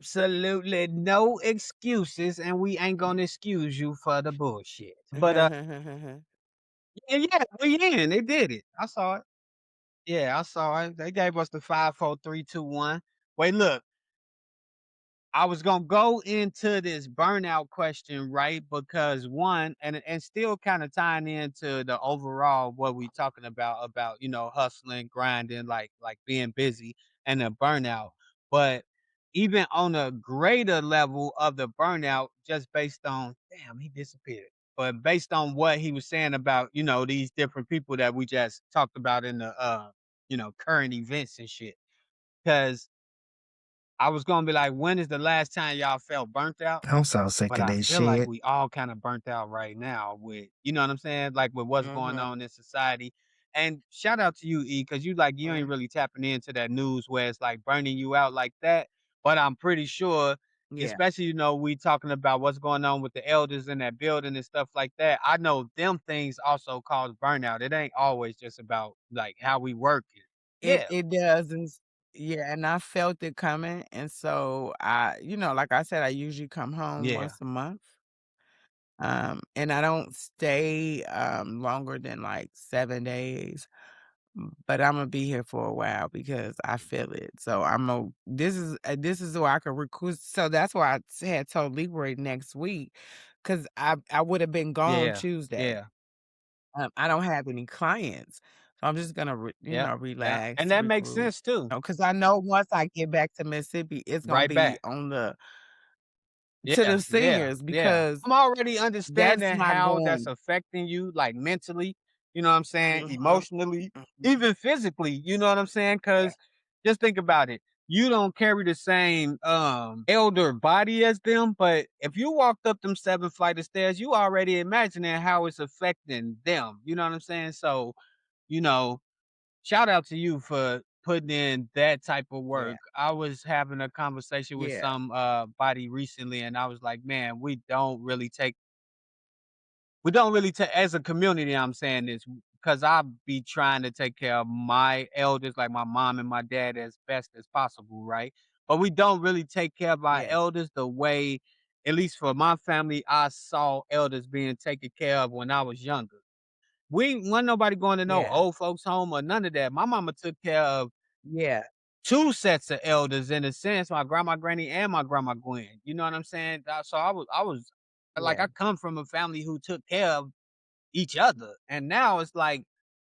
absolutely no excuses, and we ain't gonna excuse you for the bullshit. But, yeah, yeah, we in, they did it. I saw it. Yeah, I saw it. They gave us the 5, 4, 3, 2, 1. Wait, look, I was gonna go into this burnout question, right? Because one, and still kind of tying into the overall what we talking about hustling, grinding, like being busy and the burnout. But even on a greater level of the burnout, just based on damn, he disappeared. But based on what he was saying about these different people that we just talked about in the current events and shit. Because I was gonna be like, when is the last time y'all felt burnt out? I'm so sick But of I this feel like shit. we all kinda burnt out right now with what I'm saying? Like, with what's going Mhm, on in society. And shout out to you, E, because you ain't mhm. really tapping into that news where it's, like, burning you out like that, but I'm pretty sure, Yeah, especially, we talking about what's going on with the elders in that building and stuff like that. I know them things also cause burnout. It ain't always just about, like, how we work it. it Yeah. it does, yeah, and I felt it coming, and so like I said, I usually come home Yeah. once a month, and I don't stay, longer than, like, 7 days, but Imma be here for a while because I feel it, so I'm a this is where I could recruit so that's why had told Libra next week, 'cause I would have been gone Yeah. Tuesday. Yeah. I don't have any clients, so I'm just gonna Yep. Yeah. And relax, that makes regroup, sense too. because I know once I get back to Mississippi, it's gonna Right be back. on the to Yeah, the yeah, seniors yeah. because I'm already that's understanding not how that's going. affecting you, like, mentally, you know what I'm saying, Mhm, emotionally, mhm, even physically, you know what I'm saying? yeah, Because just think about it. You don't carry the same, elder body as them, but if you walked up them 7 flight of stairs, you already imagining how it's affecting them, you know what I'm saying? So, you know shout out to you for putting in that type of yeah, work. I was having a conversation with yeah, some body recently, and I was like, man, we don't really take as a community, I'm saying this because I be trying to take care of my elders, like my mom and my dad, as best as possible, right? But we don't really take care of our yeah, elders the way, at least for my family, I saw elders being taken care of when I was younger. We wasn't nobody going to no yeah, old folks home or none of that. My mama took care of yeah, 2 sets of elders in a sense, my grandma Granny and my grandma Gwen, you know what I'm saying? So I was like, yeah, I come from a family who took care of each other, and now it's like,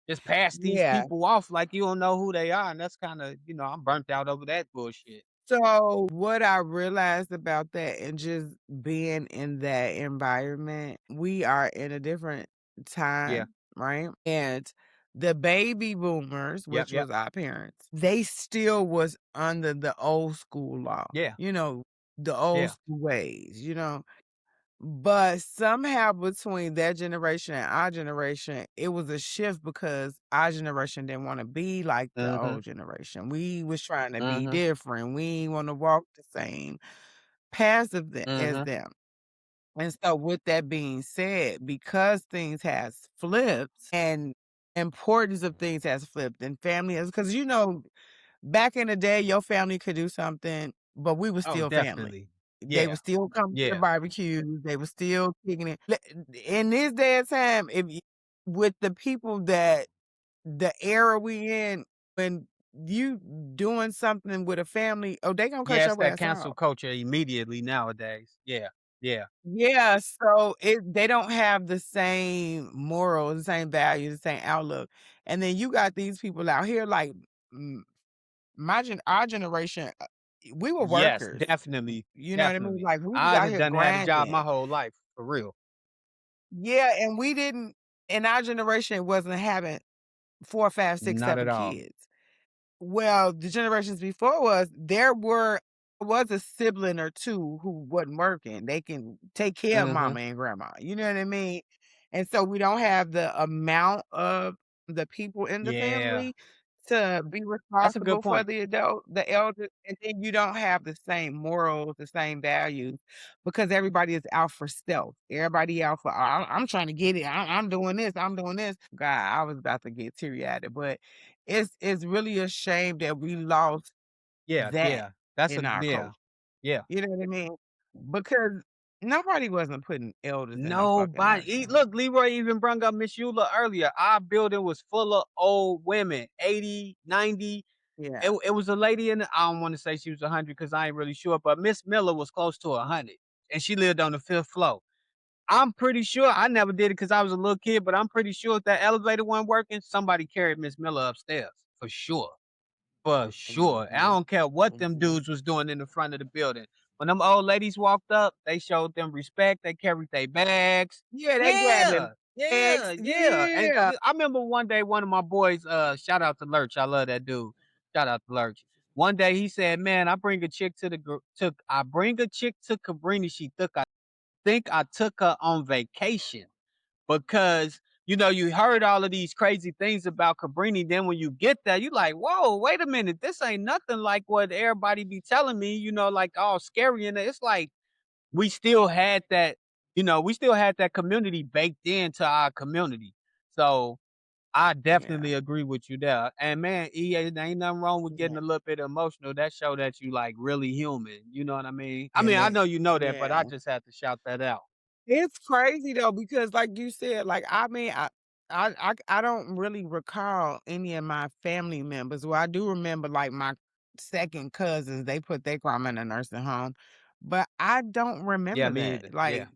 just pass these yeah. people off like you don't know who they are, and that's kinda I'm burnt out over that bullshit. So, what I realized about that and just being in that environment, we are in a different Yeah. time, right? And the baby boomers, Yep, which yep. was our parents, they still was under the old school law, Yeah, the old yeah. school ways. But somehow between that generation and our generation, it was a shift because our generation didn't wanna be like the Mhm, old generation. We was trying to be mhm, different. We ain't wanna walk the same paths of the as mhm. them. And so with that being said, because things has flipped and importance of things has flipped and family has because back in the day, your family could do something, but we was Oh, still family. definitely. They would Yeah, still come to the yeah. barbecues, they were still kicking it. In this day and time, if you with the people that the era we in, when you doing something with a family, oh, they gonna cut Yeah, it's your that ass cancel off. culture immediately nowadays. Yeah, yeah. Yeah, so they don't have the same morals, the same values, the same outlook. And then you got these people out here like our generation, we were Yes, workers. definitely, You know what I mean? definitely. Like, we was I out done here done had a job grinding. my whole life, for real. Yeah, and we didn't in our generation wasn't having 4, 5, 6, Not at 7 all. kids. Well, the generations before us, was a sibling or 2 who wasn't working. They can take care of Mhm. mama and grandma, you know what I mean? And so we don't have the amount of the people in the Yeah, family to be that's a good responsible for point. the elders, and then you don't have the same morals, the same values because everybody is out for self. Everybody out for, I'm trying to get it. I'm doing this. I'm doing this." God, I was about to get teary-eyed, but it's really a shame that we lost Yeah, that yeah. That's a in our yeah. culture. Yeah. You know what I mean? Because nobody wasn't putting elders in no fucking Nobody nursing home. look, Leroy even brung up Miss Eula earlier. Our building was full of old women, 80, 90. Yeah, It was a lady in the I don't wanna say she was 100 because I ain't really sure, but Miss Miller was close to 100, and she lived on the 5th floor. I'm pretty sure I never did it because I was a little kid, but I'm pretty sure if that elevator wasn't working, somebody carried Miss Miller upstairs for sure. For sure. I mhm, don't care what them mhm. dudes was doing in the front of the building. When them old ladies walked up, they showed them respect, they carried their bags. Yeah, they grabbing Yeah, yeah, bags. yeah, and Yeah. I remember one day one of my boys, shout out to Lurch, I love that dude. Shout out to Lurch. One day he said, "Man, I bring a chick to Cabrini, I think I took her on vacation." Because you heard all of these crazy things about Cabrini. Then when you get there, you like, whoa, wait a minute, this ain't nothing like what everybody be telling me. Like all scary, and it's like we still had that. We still had that community baked into our community. So I Yeah, definitely agree with you there. And man, there ain't nothing wrong with getting yeah, a little bit emotional. That show that you like really human. You know what I mean? I And mean, I that know you know that, but I yeah. just had to shout that out. It's crazy though because like you said, like, I mean, I don't really recall any of my family members. Well, I do remember, like, my second cousins, they put their grandma in a nursing home, but I don't Yeah, remember me that. either. Like, Yeah,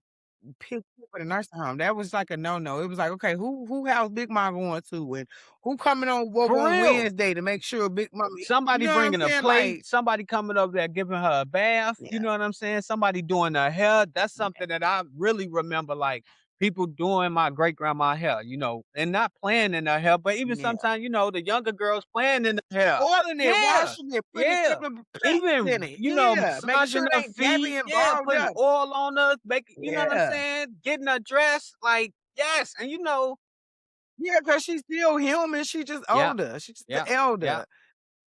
pick people in a nursing home. That was like a no-no. It was like, okay, who house Big Mom going to, and who coming on over for on real. Wednesday to make sure Big Mom eat, you Somebody know what I'm bringing a saying? plate, Like, somebody coming over there giving her a bath, you yeah, know what I'm saying? Somebody doing her hair. That's yeah, something that I really remember, like, people doing my great-grandma hair, and not playing in her hair, but even yeah. sometimes, the younger girls playing in the hair. Oiling it, Yeah, washing it, putting yeah. different packs in Even, it. Yeah, making massaging sure it her ain't heavy feet, and yeah, balled putting up. oil on her, making you know what I'm Yeah. saying? Getting her dressed, like, yes, and Yeah, because she's still human, she just yeah, older, she's just yeah, the yeah. elder.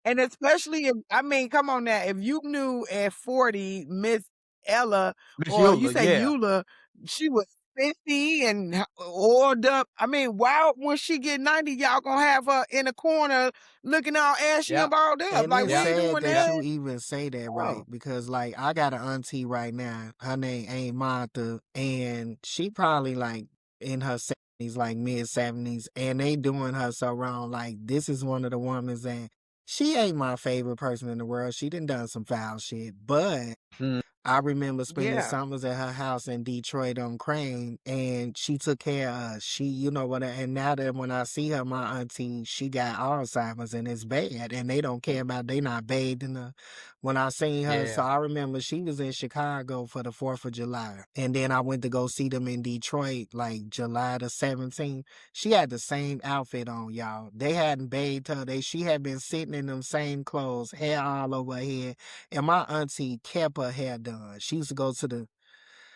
And especially if I mean, come on now, if you knew at 40 Miss Ella, Miss or you Eula, say yeah, Eula, she was 50 and oiled up. I mean, why when she get 90, y'all gonna have her in a corner looking all ashy yeah, and balled up? and Like, it's we yeah, ain't sad doing that yeah. that. you even say that, right? Oh, Because like I got an auntie right now. Her name ain't Martha, and she probably like in her 70s, like mid 70s, and they doing her so wrong. Like this is one of the women that she ain't my favorite person in the world. She done some foul shit, but Mm, I remember spending yeah. summers at her house in Detroit on Crane, and she took care of us. You know what? And now that when I see her, my auntie, she got Alzheimer's and it's bad, and they don't care about. They not bathed in the. When I seen her, so yeah. I remember she was in Chicago for the 4th of July, and then I went to go see them in Detroit like July the 17th. She had the same outfit on, y'all. They hadn't bathed her. She had been sitting in them same clothes, hair all over her head, and my auntie kept her hair done. She used to go to the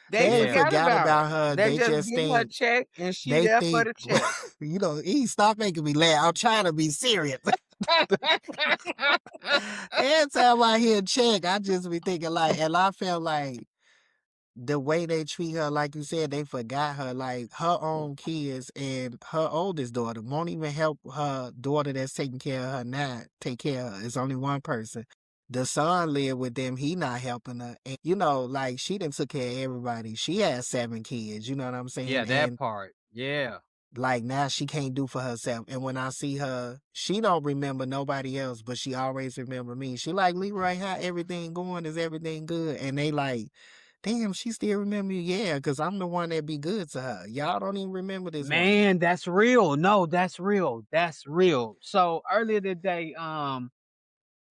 They they ain't Yeah. forgot forgot about her. about her. They They just just give her a think check and she they there for think the check. stop making me laugh. I'm trying to be serious. Every time I hear check, I just be thinking like, and I felt like the way they treat her, like you said, they forgot her. Like her own kids and her oldest daughter won't even help her daughter that's taking care of her now take care of her. It's only one person. The son live with them. He not helping her. And, like she done took care of everybody. She has 7 kids. You know what I'm Yeah, saying? that And part. Yeah. like now she can't do for herself. And when I see her, she don't remember nobody else, but she always remember me. She like, Leroy, how everything going? Is everything good? And they like, damn, she still remember you. Yeah, because I'm the one that be good to her. Y'all don't even remember this woman. Man, that's real. No, that's real. That's real. So earlier today,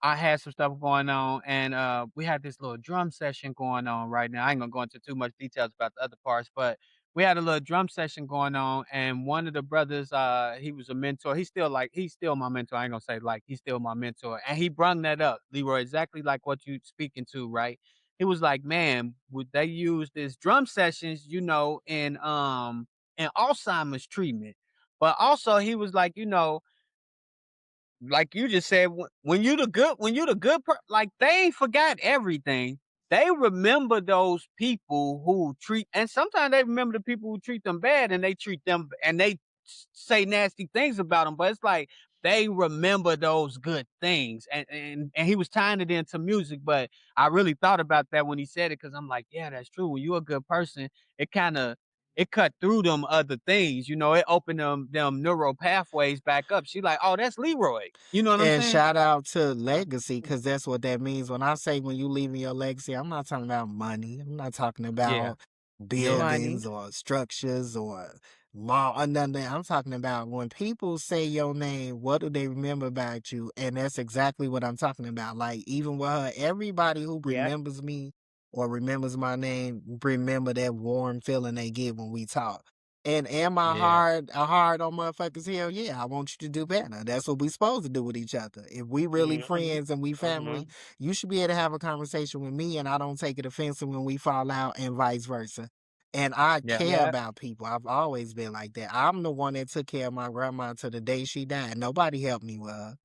I had some stuff going on and we had this little drum session going on right now. I ain't gonna go into too much details about the other parts, but we had a little drum session going on and one of the brothers, he was a mentor. He's still my mentor. I ain't gonna say like he's still my mentor. And he brung that up, Leroy, exactly like what you speaking to, right? He was like, man, would they use this drum sessions, in Alzheimer's treatment. But also he was like, like you just said, when you the good like they ain't forgot everything. They remember those people who treat, and sometimes they remember the people who treat them bad, and they treat them, and they say nasty things about them. But it's like they remember those good things, and he was tying it into music, but I really thought about that when he said it, because 'cause I'm like, "Yeah, that's true. When you're a good person, it kinda it cut through them other things, it opened them neural pathways back up." She like, "Oh, that's Leroy." You know what I'm And saying? shout out to legacy, cause that's what that means. When I say when you leaving your legacy, I'm not talking about money. I'm not talking Yeah, about yeah, Money. buildings or structures or mall or nothing. I'm talking about when people say your name, what do they remember about you? And that's exactly what I'm talking about. Like even with her, everybody who yeah, remembers me or remembers my name, remember that warm feeling they get when we talk. And am I yeah. hard on motherfuckers? Hell yeah, I want you to do better. That's what we supposed to do with each other. If we really Mhm, friends and we family, mhm. you should be able to have a conversation with me and I don't take it offensive when we fall out and vice versa. And I Yeah, care yeah. about people. I've always been like that. I'm the one that took care of my grandma to the day she died. Nobody helped me with her.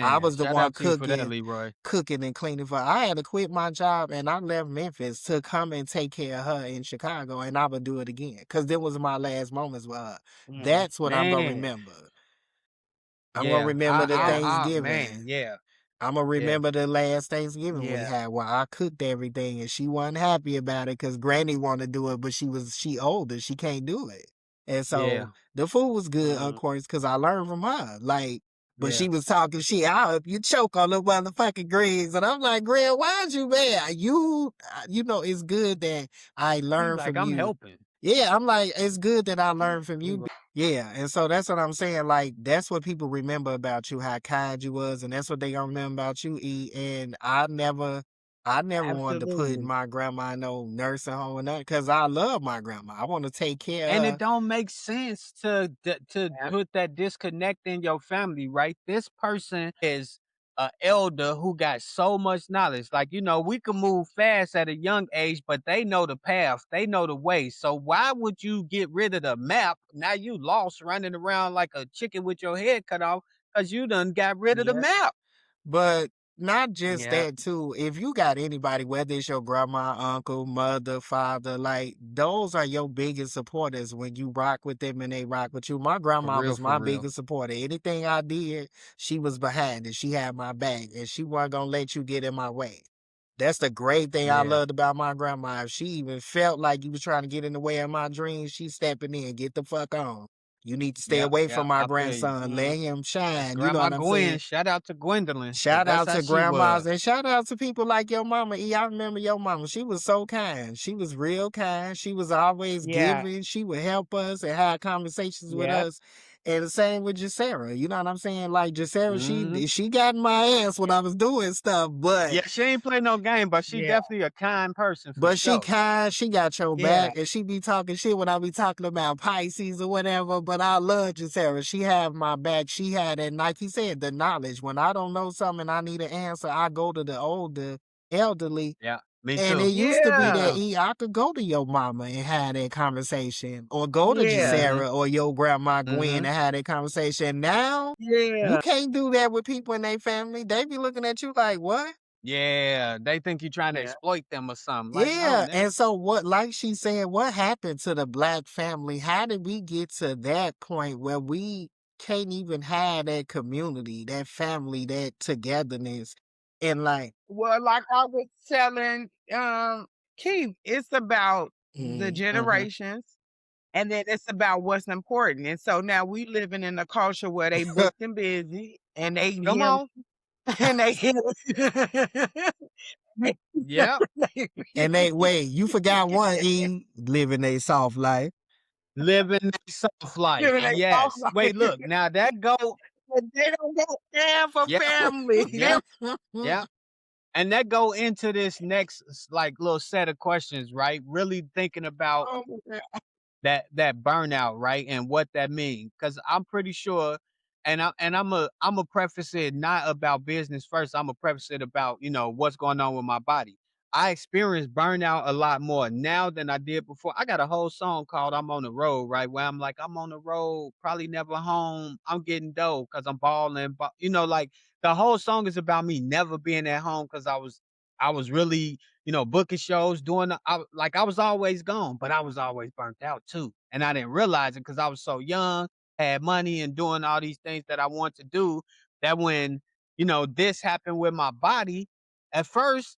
I Man, was the shout one out to you for that, Leroy. cooking and cleaning for her. I had to quit my job and I left Memphis to come and take care of her in Chicago and I would do it again. Cause them was my last moments with her. Mhm. That's what I'm gonna Man, remember. I'm gonna yeah, remember the Man. Thanksgiving. yeah, Imma yeah, remember the last Thanksgiving we Yeah. had where I cooked everything and she wasn't happy about it because Granny wanna do it, but she older, she can't do it. And yeah, so, the food was good, of mhm, course, because I learned from her, like, but yeah. she was talking shit, "I'll help you choke on the motherfucking greens," and I'm like, "Gran, why'd you mad? It's good that I He's learned like, from "I'm you." helping." Yeah, I'm like, "It's good that I learned from you." Leroy. Yeah, and so that's what I'm saying, like, that's what people remember about you, how kind you was, and that's what they gonna remember about you, E, and I never wanted to put Absolutely. my grandma in no nursing home or nothing, cause I love my grandma, I wanna take care And of it her. don't make sense to Yep. put that disconnect in your family, right? This person is a elder who got so much knowledge. Like, we can move fast at a young age, but they know the path, they know the way. So why would you get rid of the map? Now you lost running around like a chicken with your head cut off because you done got rid of the Yep. map. But not just Yeah, that too. If you got anybody, whether it's your grandma, uncle, mother, father, like those are your biggest supporters when you rock with them and they rock with you. My for grandma real, was for my real. biggest supporter. Anything I did, she was behind it. She had my back and she wasn't gonna let you get in my way. That's the great thing I Yeah, loved about my grandma. If she even felt like you was trying to get in the way of my dreams, she stepping in, get the fuck on. You need to stay yeah, away yeah. from my I feel you. grandson. Let him That's shine. You know Grandma what I'm Gwen. saying? Shout out to Gwendolyn, because Shout that's out how to she grandmas was. and shout out to people like your mama. E, I remember your mama. She was so kind. She was real kind. She was always Yeah. giving. She would help us and have conversations with Yep. us. And the same with Jacera. You know what I'm saying? Like Jacera, Mhm. she got in my ass when I was doing stuff, Yeah, she ain't play no game, but she Yeah. definitely a kind person for but she sure. kind, she got your Yeah. back, and she be talking shit when I be talking about Pisces or whatever. But I love Jacera. She have my back. She had it, like you said, the knowledge. When I don't know something and I need an answer, I go to the older, elderly. Yeah, me And it too, used to be me that Yeah. too. I could go to your mama and have that conversation, or go to Yeah. Mhm, Jacera or your grandma Gwen mhm. and have that conversation. Now you Yeah. can't do that with people in their family. They be looking at you like, what? Yeah, they think you trying to Yeah. exploit them or something. Like, no, Yeah, nigga. and so what like she said, what happened to the Black family? How did we get to that point where we can't even have that community, that family, that togetherness? And like, Well, like I was telling Keith, it's about the mm, Mhm. generations and then it's about what's important. And so now we living in a culture where they booked and busy and they Come hear on. and they hear Yep, and they wait, you forgot one E, living a soft life. living a soft life, giving a soft yes. life. Wait, look, now that go But they don't got time for yep, family. yep, yep. And that go into this next like little set of questions, right? Really thinking about Oh my God. that burnout, right? And what that means. Cause I'm pretty sure, and I'm a preface it not about business first. I'm a preface it about, what's going on with my body. I experience burnout a lot more now than I did before. I got a whole song called I'm on the road, right? Where I'm like, I'm on the road, probably never home. I'm getting dope because I'm balling. But like the whole song is about me never being at home because I was really booking shows, doing like I was always gone, but I was always burnt out too. And I didn't realize it because I was so young. had money and doing all these things that I want to do, that when, this happened with my body, at first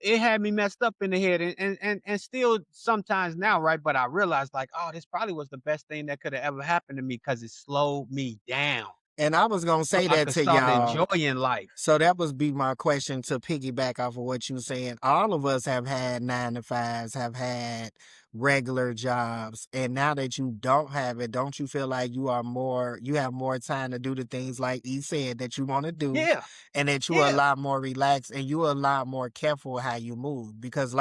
it had me messed up in the head, and still sometimes now, right? But I realized like, oh, this probably was the best thing that could have ever happened to me because it slowed me down And I was gonna so say I that could to start y'all. enjoying life. So that was be my question to piggyback off of what you saying. All of us have had 9 to 5s, have had regular jobs, and now that you don't have it, don't you feel like you have more time to do the things like he said that you want to do, Yeah, and that you are a yeah, lot more relaxed and you are a lot more careful how you move because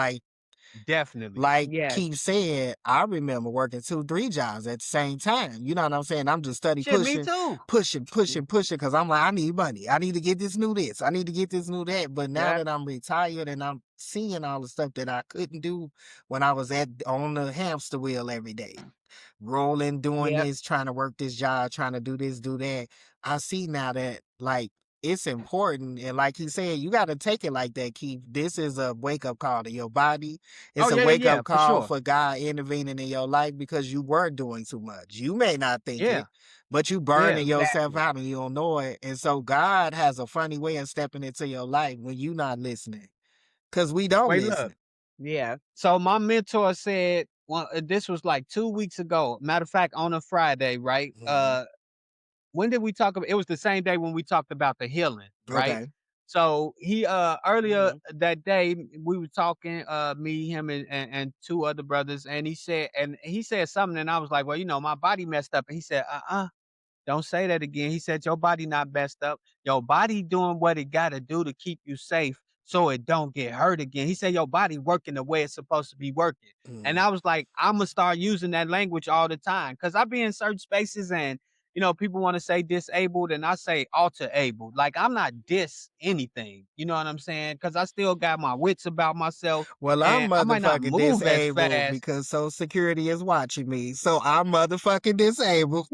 definitely. like Yes. Keith said, I remember working 2, 3 jobs at the same time. You know what I'm saying? I'm just study Shit, me pushing, too. pushing, pushing, pushing, because I'm like, I need money. I need to get this new this. I need to get this new that. But now Yeah. that I'm retired and I'm seeing all the stuff that I couldn't do when I was on the hamster wheel every day, rolling, doing Yep. this, trying to work this job, trying to do this, do that. I see now that like it's important. And like he said, you got to take it like that, Keith. This is a wake up call to your body. Oh It's a yeah, yeah, wake yeah, up for call sure. for God intervening in your life because you were doing too much. You may not think Yeah, it, but you yeah, burning yourself Exactly. out and you don't know it. And so God has a funny way of stepping into your life when you not listening. Cause we don't wait, look. listen. Yeah. So my mentor said, well, this was like 2 weeks ago. Matter of fact, on a Friday, right? Mhm. When did we talk about? It was the same day when we talked about the healing, right? Okay. So he earlier Mhm. that day we were talking, me, him, and two other brothers, and he said something, and I was like, well, my body messed up, and he said, don't say that again. He said, your body not messed up. Your body doing what it got to do to keep you safe so it don't get hurt again. He said, your body working the way it's supposed to be working. And Mhm. I was like, I'm going to start using that language all the time because I be in certain spaces and, people want to say disabled and I say alter able. Like I'm not dis anything. You know what I'm saying? Because I still got my wits about myself Well, I'm and I might not motherfucking move as disabled fast. because Social Security is watching me. So I'm motherfucking disabled.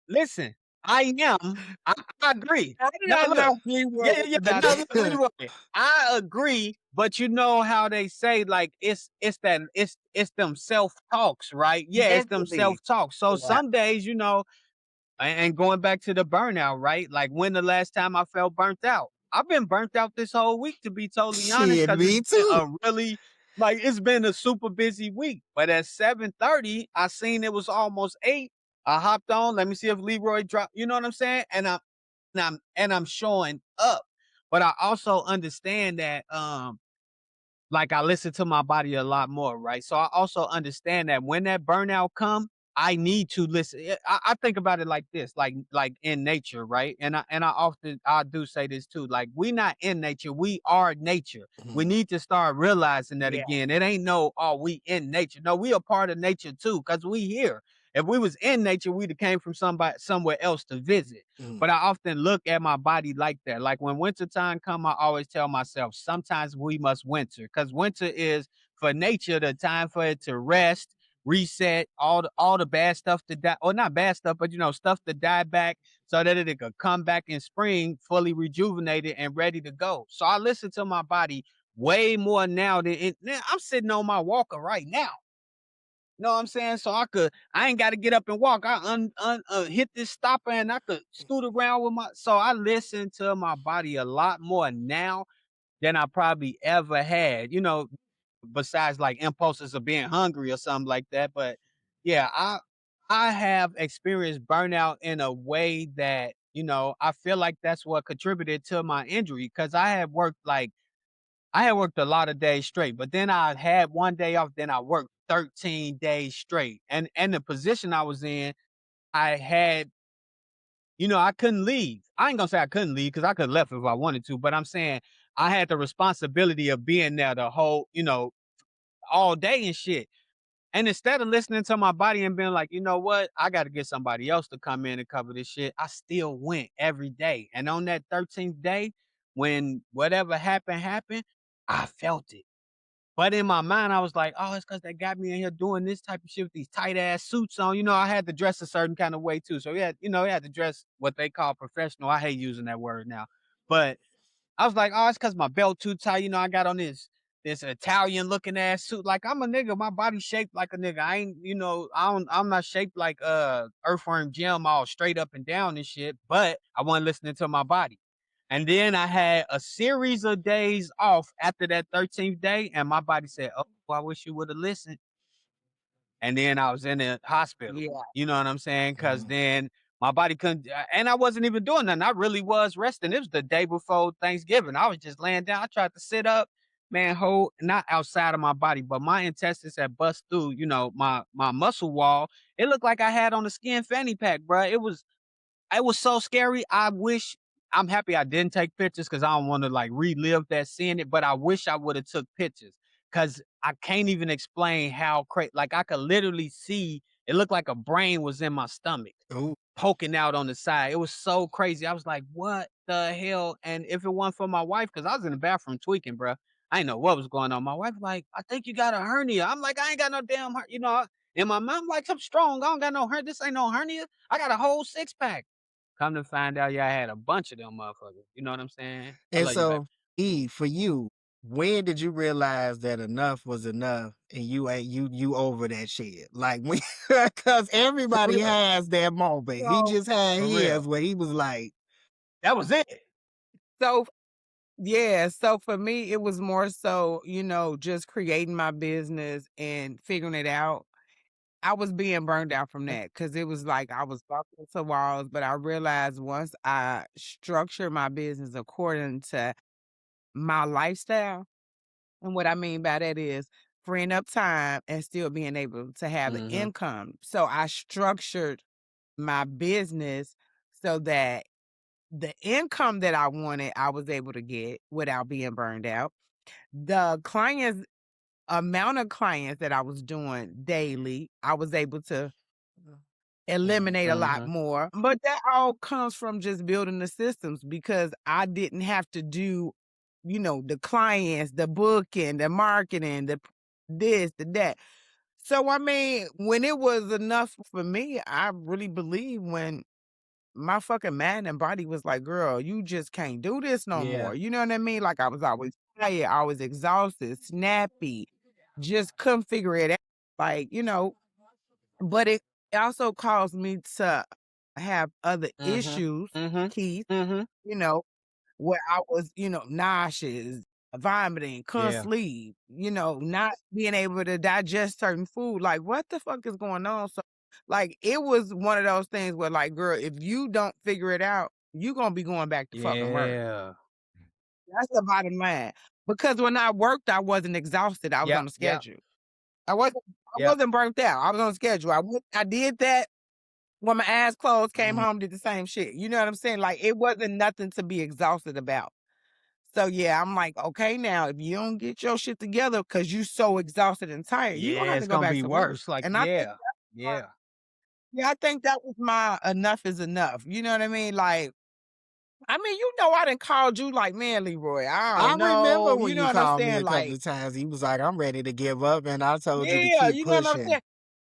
Listen, I am. I agree. I did Now not look. know you Yeah, were yeah, yeah. about No, to look, Leroy. I agree, but you know how they say like it's them self talks, right? Yeah, it's them self mentally. talks. So Yeah. some days, and going back to the burnout, right? Like when the last time I felt burnt out? I've been burnt out this whole week, to be totally honest, Shit, because it's me been too. a really it's been a super busy week. But at 7:30, I seen it was almost 8. I hopped on. Let me see if Leroy dropped. You know what I'm saying? And I'm showing up. But I also understand that like I listen to my body a lot more, right? So I also understand that when that burnout come, I need to listen. I think about it like this, like in nature, right? And I often I do say this too. Like we not in nature, we are nature. We Mhm. need to start realizing that Yeah. again. It ain't no, oh, we in nature. No, we a part of nature too, because we here. If we was in nature, we'd have came from somebody somewhere else to visit. Mhm. But I often look at my body like that. Like when winter time come, I always tell myself, sometimes we must winter because winter is for nature the time for it to rest, reset, all the bad stuff to die, or not bad stuff, but stuff to die back so that it could come back in spring fully rejuvenated and ready to go. So I listen to my body way more now than I'm sitting on my walker right now. Know what I'm saying? So I ain't got to get up and walk. I hit this stopper and I could scoot around with so I listen to my body a lot more now than I probably ever had, besides like impulses of being hungry or something like that. But yeah, I have experienced burnout in a way that, I feel like that's what contributed to my injury because I had worked a lot of days straight, but then I had one day off, then I worked 13 days straight. And the position I was in, I had, I couldn't leave. I ain't gonna say I couldn't leave because I could have left if I wanted to, but I'm saying I had the responsibility of being there the whole, all day and shit. And instead of listening to my body and being like, you know what, I got to get somebody else to come in and cover this shit, I still went every day. And on that 13th day, when whatever happened, I felt it. But in my mind, I was like, "Oh, it's because they got me in here doing this type of shit with these tight ass suits on." I had to dress a certain kind of way too. So yeah, you had to dress what they call professional. I hate using that word now, but I was like, "Oh, it's because my belt too tight." I got on this Italian looking ass suit. Like I'm a nigga, my body shaped like a nigga. I ain't, I'm not shaped like Earthworm Jim all straight up and down and shit, but I wasn't listening to my body. And then I had a series of days off after that 13th day, and my body said, "Oh, I wish you would have listened." And then I was in the hospital. Yeah. You know what I'm saying? Because Mhm. then my body couldn't, and I wasn't even doing nothing. I really was resting. It was the day before Thanksgiving. I was just laying down. I tried to sit up, man, whole not outside of my body, but my intestines had bust through. My muscle wall. It looked like I had on a skin fanny pack, bro. It was so scary. I'm happy I didn't take pictures because I don't want to like relive that seeing it, but I wish I would have took pictures because I can't even explain how crazy. Like I could literally see it looked like a brain was in my stomach Ooh. poking out on the side. It was so crazy. I was like, what the hell? And if it wasn't for my wife, because I was in the bathroom tweaking, bro. I didn't know what was going on. My wife, like, I think you got a hernia. I'm like, I ain't got no damn hernia. In my mouth, like, I'm strong. I don't got no hernia. This ain't no hernia. I got a whole six pack. Come to find out, yeah, I had a bunch of them motherfuckers. You know what I'm saying? I And love you, baby. so, E, for you, when did you realize that enough was enough and you ain't you over that shit? Like when because For everybody real. has that moment. He So just had For his real. where he was like, That was it. so yeah, so for me, it was more so, just creating my business and figuring it out. I was being burned out from that because it was like I was bumping into walls, but I realized once I structure my business according to my lifestyle, and what I mean by that is freeing up time and still being able to have the Mhm. income. So I structured my business so that the income that I wanted, I was able to get without being burned out. The clients amount of clients that I was doing daily, I was able to "Mm, eliminate a lot Mhm. more. But that all comes from just building the systems because I didn't have to do, the clients, the booking, the marketing, the this, the that. So I mean, when it was enough for me, I really believe when my fucking mind and body was like, girl, you just can't do this no Yeah. more. You know what I mean? Like I was always tired, I was exhausted, snappy, just couldn't figure it out. Like, but it also caused me to have other Mhm. issues, Mhm. Keith, Mhm. you know, where I was, nauseous, vomiting, couldn't Yeah. sleep, not being able to digest certain food. Like, what the fuck is going on? So, like, it was one of those things where, like, girl, if you don't figure it out, you gonna be going back to fucking work. Yeah. That's the bottom line. Because when I worked, I wasn't exhausted. I was Yep. on a Yep. schedule. I wasn't. I Yep. wasn't burnt out. I was on a schedule. I did that when my eyes closed. Came mm, home, did the same shit. You know what I'm saying? Like it wasn't nothing to be exhausted about. So yeah, I'm like, okay, now if you don't get your shit together because you so exhausted and tired, you gonna Yeah, have to it's go gonna back be to work. worse. Like, And I think yeah. my, Yeah. yeah, I think that was my enough is enough. You know what I mean? Like, I mean, I didn't called you like, man, Leroy, I I don't remember know. when You know you what I'm called me saying? a couple Like, of times. He was like, I'm ready to give up. And I told you to yeah, keep you know what I'm pushing. saying?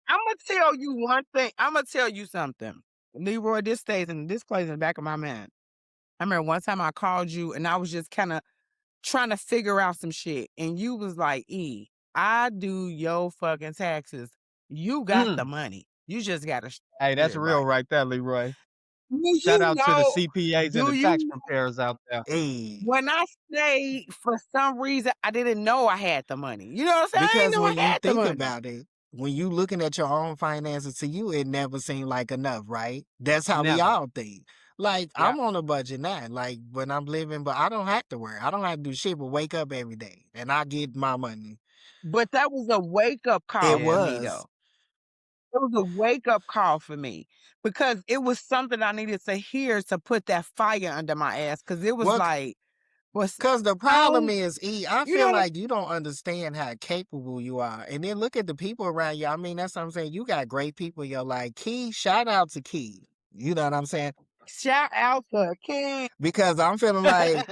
Imma tell you one thing. Imma tell you something. Leroy, this plays in the back of my mind. I remember one time I called you and I was just kinda trying to figure out some shit. And you was like, E, I do your fucking taxes. You got the Mm. money. You just gotta Hey, structure that's it real right. right there, Leroy. Do Shout you out to the know CPAs and do the tax you preparers out there. Hey. when I say for some reason I didn't know I had the money. You know what I'm saying? I didn't Because know when I you had the think money. about it, when you looking at your own finances, to you, it never seemed like enough, right? That's how we Never. all think. Like, Yeah. I'm on a budget now. Like, when I'm living, but I don't have to work. I don't have to do shit but wake up every day and I get my money. But that was a wake-up call It for Yeah. me was. though. It was a wake-up call for me because it was something I needed to hear to put that fire under my ass. Cause it was Well, like, "What's because the how?" problem is, E, I You know feel what I'm like you don't understand how capable you are. And then look at the people around you. I mean, that's what I'm saying. You got great people in your life. Key, shout out to Key. You know what I'm saying? shout out to King. Because I'm feeling like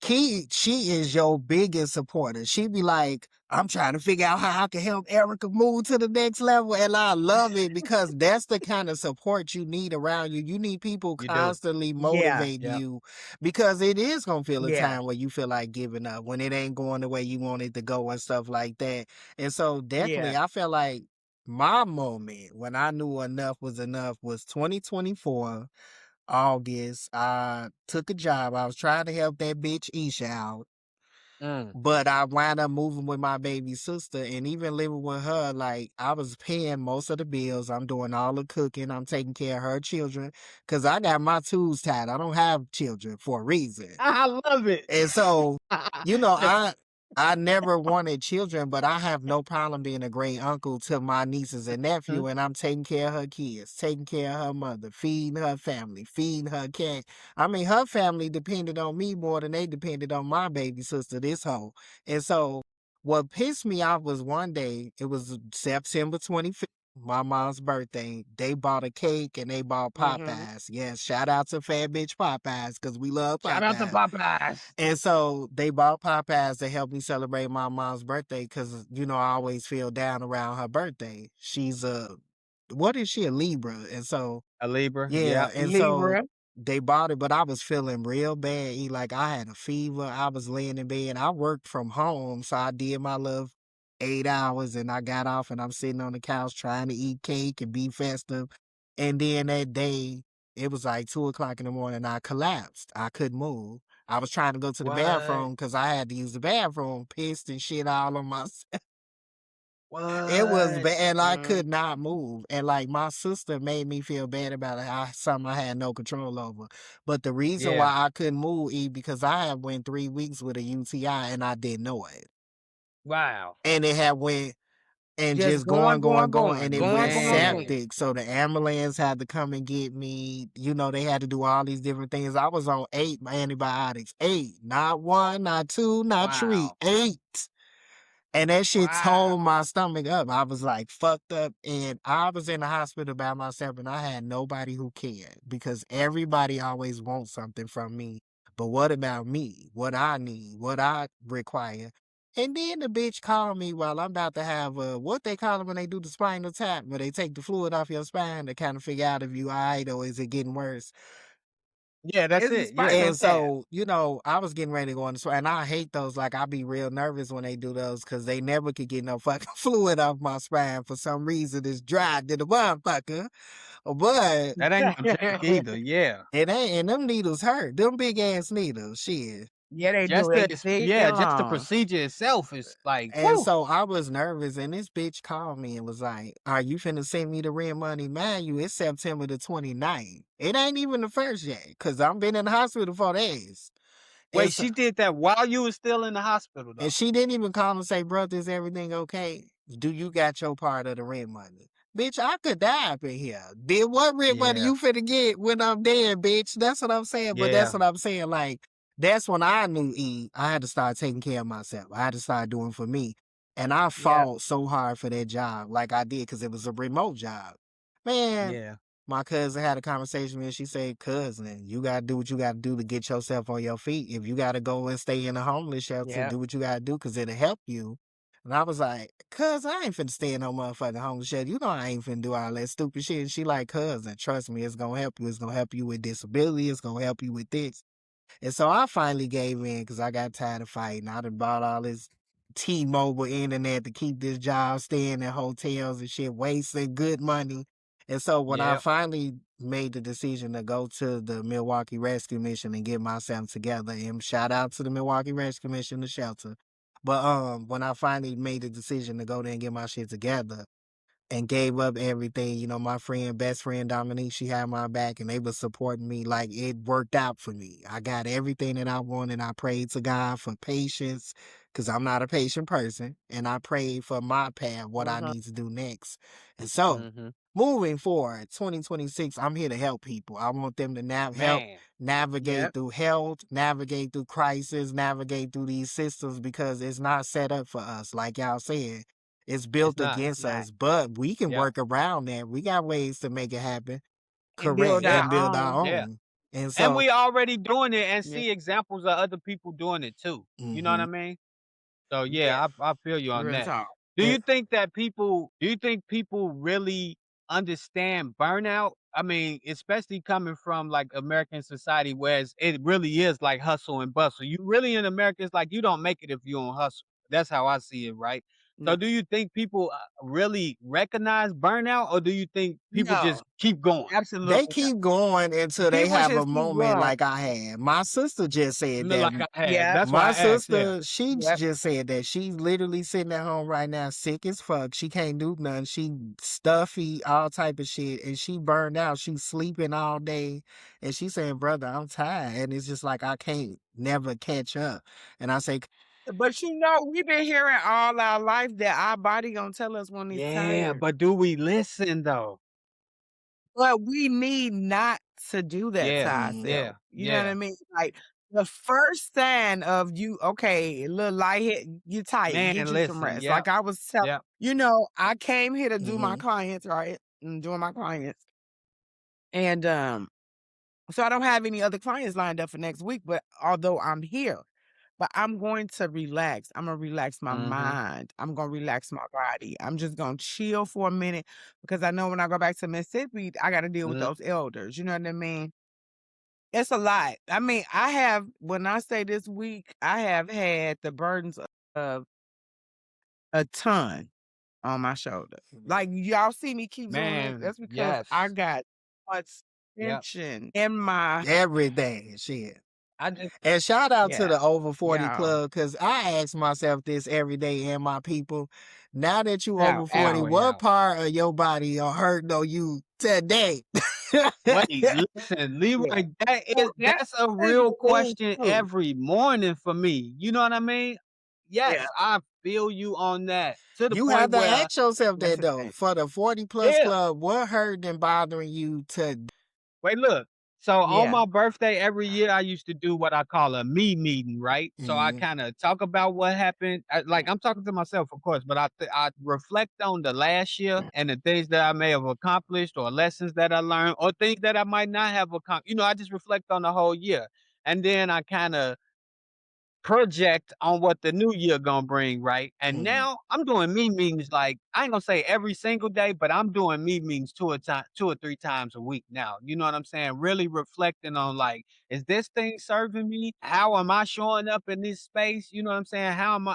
she is your biggest supporter. She be like, I'm trying to figure out how I can help Erica move to the next level. And I love it because that's the kind of support you need around you. You need people You do. constantly Yeah, motivating Yep. you because it is gonna feel a yeah, time where you feel like giving up, when it ain't going the way you want it to go and stuff like that. And so yeah. definitely I feel like my moment when I knew enough was 2024. August. I took a job. I was trying to help that bitch Isha out. Mm. But I wound up moving with my baby sister, and even living with her, like I was paying most of the bills. I'm doing all the cooking. I'm taking care of her children because I got my tools tied. I don't have children for a reason. I love it. And so, you know, I never wanted children, but I have no problem being a great uncle to my nieces and nephew, Mhm. and I'm taking care of her kids, taking care of her mother, feeding her family, feeding her cat. I mean, her family depended on me more than they depended on my baby sister, this hoe. And so, what pissed me off was one day, it was September 25th. My mom's birthday. They bought a cake and they bought Mhm. Popeyes. Yes, shout out to Fat Bitch Popeyes because we love Shout out to Popeyes. Popeyes. And so they bought Popeyes to help me celebrate my mom's birthday because, you know, I always feel down around her birthday. She's what is she, a Libra? And so, A Libra. yeah, Yep. and so Libra. they bought it, but I was feeling real bad. Like I had a fever. I was laying in bed. I worked from home, so I did my little 8 hours and I got off and I'm sitting on the couch trying to eat cake and be festive. And then that day, it was like 2 o'clock in the morning. I collapsed. I couldn't move. I was trying to go to the What? bathroom because I had to use the bathroom, pissed and shit all on my. It was What? bad, and I Mm. could not move, and, like, my sister made me feel bad about it, something I had no control over, but the reason Yeah. why I couldn't move because I had went 3 weeks with a UTI and I didn't know it, Wow. and it had went and Just just going, going, and going, it went going, going, Man. going. septic, so the ambulance had to come and get me, you know, they had to do all these different things. I was on 8 antibiotics, 8, not 1, not 2, not 3, Wow. 8. And that shit Wow. tore my stomach up. I was like fucked up. And I was in the hospital by myself and I had nobody who cared because everybody always wants something from me. But what about me? What I need? What I require? And then the bitch called me while I'm about to have what they call it when they do the spinal tap, where they take the fluid off your spine to kind of figure out if you all right or is it getting worse. Yeah, that's It's a it. Yeah. spinal And tap. so, you know, I was getting ready to go on the and I hate those. Like, I be real nervous when they do those because they never could get no fucking fluid off my spine for some reason. It's dry to the motherfucker. But That ain't no joke either. Yeah. it ain't, and them needles hurt. Them big ass needles, shit. Yeah, they do. They thick and Just the long. procedure itself is like, And whoo. so I was nervous, and this bitch called me and was like, "Are you finna send me the rent money? Man, it's September the 29th. It ain't even the first yet, because I'm been in the hospital for days." And Wait, so she did that while you was still in the hospital And though. she didn't even call and say, "Brother, is everything okay? Do you got your part of the rent money?" Bitch, I could die up in here. Then what rent money Yeah. you finna get when I'm dead, bitch? That's what I'm saying. But that's Yeah. what I'm saying. Like, that's when I knew I had to start taking care of myself. I had to start doing for me. And I Yep, fought so hard for that job, like I did, because it was a remote job. Man, Yeah. my cousin had a conversation with me and she said, "Cousin, you gotta do what you gotta do to get yourself on your feet. If you gotta go and stay in a homeless shelter, yep. do what you gotta do because it'll help you." And I was like, "Cuz, I ain't finna stay in no motherfucking homeless shelter. You know I ain't finna do all that stupid shit." And she like, "Cousin, trust me, it's gonna help you. It's gonna help you with disability. It's gonna help you with this." And so I finally gave in because I got tired of fighting. I done bought all this T-Mobile internet to keep this job, staying in hotels and shit, wasting good money. And so when I Yep. finally made the decision to go to the Milwaukee Rescue Mission and get myself together, and shout out to the Milwaukee Rescue Mission, the shelter. But when I finally made the decision to go there and get my shit together, and gave up everything. You know, my friend, best friend Dominique, she had my back and they was supporting me. Like it worked out for me. I got everything that I wanted. I prayed to God for patience because I'm not a patient person. And I prayed for my path, what I Mhm. need to do next. And so Mhm. moving forward, 2026, I'm here to help people. I want them to help Man. navigate Yep. through health, navigate through crisis, navigate through these systems because it's not set up for us. Like y'all said, it's It's built not. It's against not. us, but we can Yep. work around that. We got ways to make it happen. And Correct. build Yeah. And our build our own. Yeah. own. And And so we already doing it and Yeah. see examples of other people doing it too. You know what I mhm, mean? So Yeah. yeah, I feel you on Real that. talk. and Do you think people really understand burnout? I mean, especially coming from like American society where it really is like hustle and bustle. You really in America, it's like you don't make it if you don't hustle. That's how I see it, right? No. So do you think people really recognize burnout or do you think people No. just keep going? they Absolutely not. keep going until they People have a just keep moment going. like I had. My sister just said that. Like I had. Yeah. That's why My I asked, yeah. sister, she Yep. just said that she's literally sitting at home right now, sick as fuck. She can't do nothing. She stuffy, all type of shit, and she burned out. She's sleeping all day, and she saying, "Brother, I'm tired," and it's just like I can't never catch up. And I say, But we've been hearing all our life that our body gonna tell us when it's Yeah, tired. but do we listen though? But we need not to do that to Yeah, mm, yeah, ourselves. You know what yeah. I mean? Like the first sign of you, okay, a little lightheaded, you tight, Man, get you some listen, rest. yep, Like I was telling, yep. I came here to do my mm-hmm, clients, right? And doing my clients. And so I don't have any other clients lined up for next week, but although I'm here, but I'm going to relax. I'm gonna relax my Mhm, mind. I'm gonna relax my body. I'm just gonna chill for a minute because I know when I go back to Mississippi, I gotta deal with mhm. those elders. You know what I mean? It's a lot. I mean, I have when I say this week, I have had the burdens of a ton on my shoulder. Like y'all see me keep doing it. Man, That's because I yes. got much Yep. tension in my everything, shit. I just And shout out to yeah, the over 40 yeah. club, cause I ask myself this every day and my people. Now that you Ow, over 40, ow. oh, what yeah. part of your body are hurting on you today? Wait, listen, Yeah. Leroy, So that's that's a is real the thing question too. every morning for me. You know what I mean? Yeah, Yes, I feel you on that to the You point have to where ask yourself that's that the though. thing. For the 40 plus yeah. club, what hurting and bothering you today? Wait, look. So on Yeah. my birthday every year, I used to do what I call a me meeting, right? So I Mhm. kind of talk about what happened. Like I'm talking to myself, of course, but I reflect on the last year and the things that I may have accomplished, or lessons that I learned, or things that I might not have accomplished. I just reflect on the whole year, and then I kind of project on what the new year gonna bring, right? And Mhm. now I'm doing me meetings like I ain't gonna say every single day, but I'm doing me meetings 2 or 3 times a week now. You know what I'm saying? Really reflecting on like, is this thing serving me? How am I showing up in this space? You know what I'm saying? How am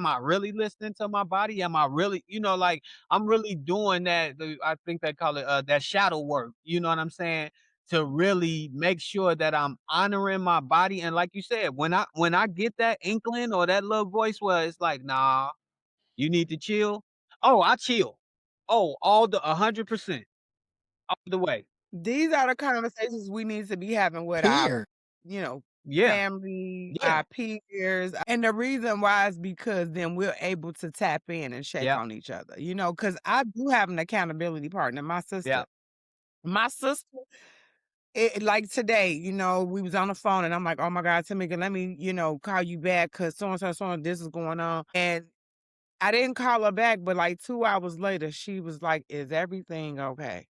I really listening to my body? Am I really, like I'm really doing that. I think they call it that shadow work. You know what I'm saying? To really make sure that I'm honoring my body. And like you said, when I get that inkling or that little voice where it's like, nah, you need to chill. Oh, I chill. Oh, all the 100% all the way. These are the conversations we need to be having with our, Peer. you know, Yeah, family, yeah, our peers. And the reason why is because then we're able to tap in and check yeah, on each other, because I do have an accountability partner, my yeah, sister. My sister, like today, we was on the phone and I'm like, oh my God, Tamika, let me, call you back because so and this is going on. And I didn't call her back, but like 2 hours later, she was like, is everything okay?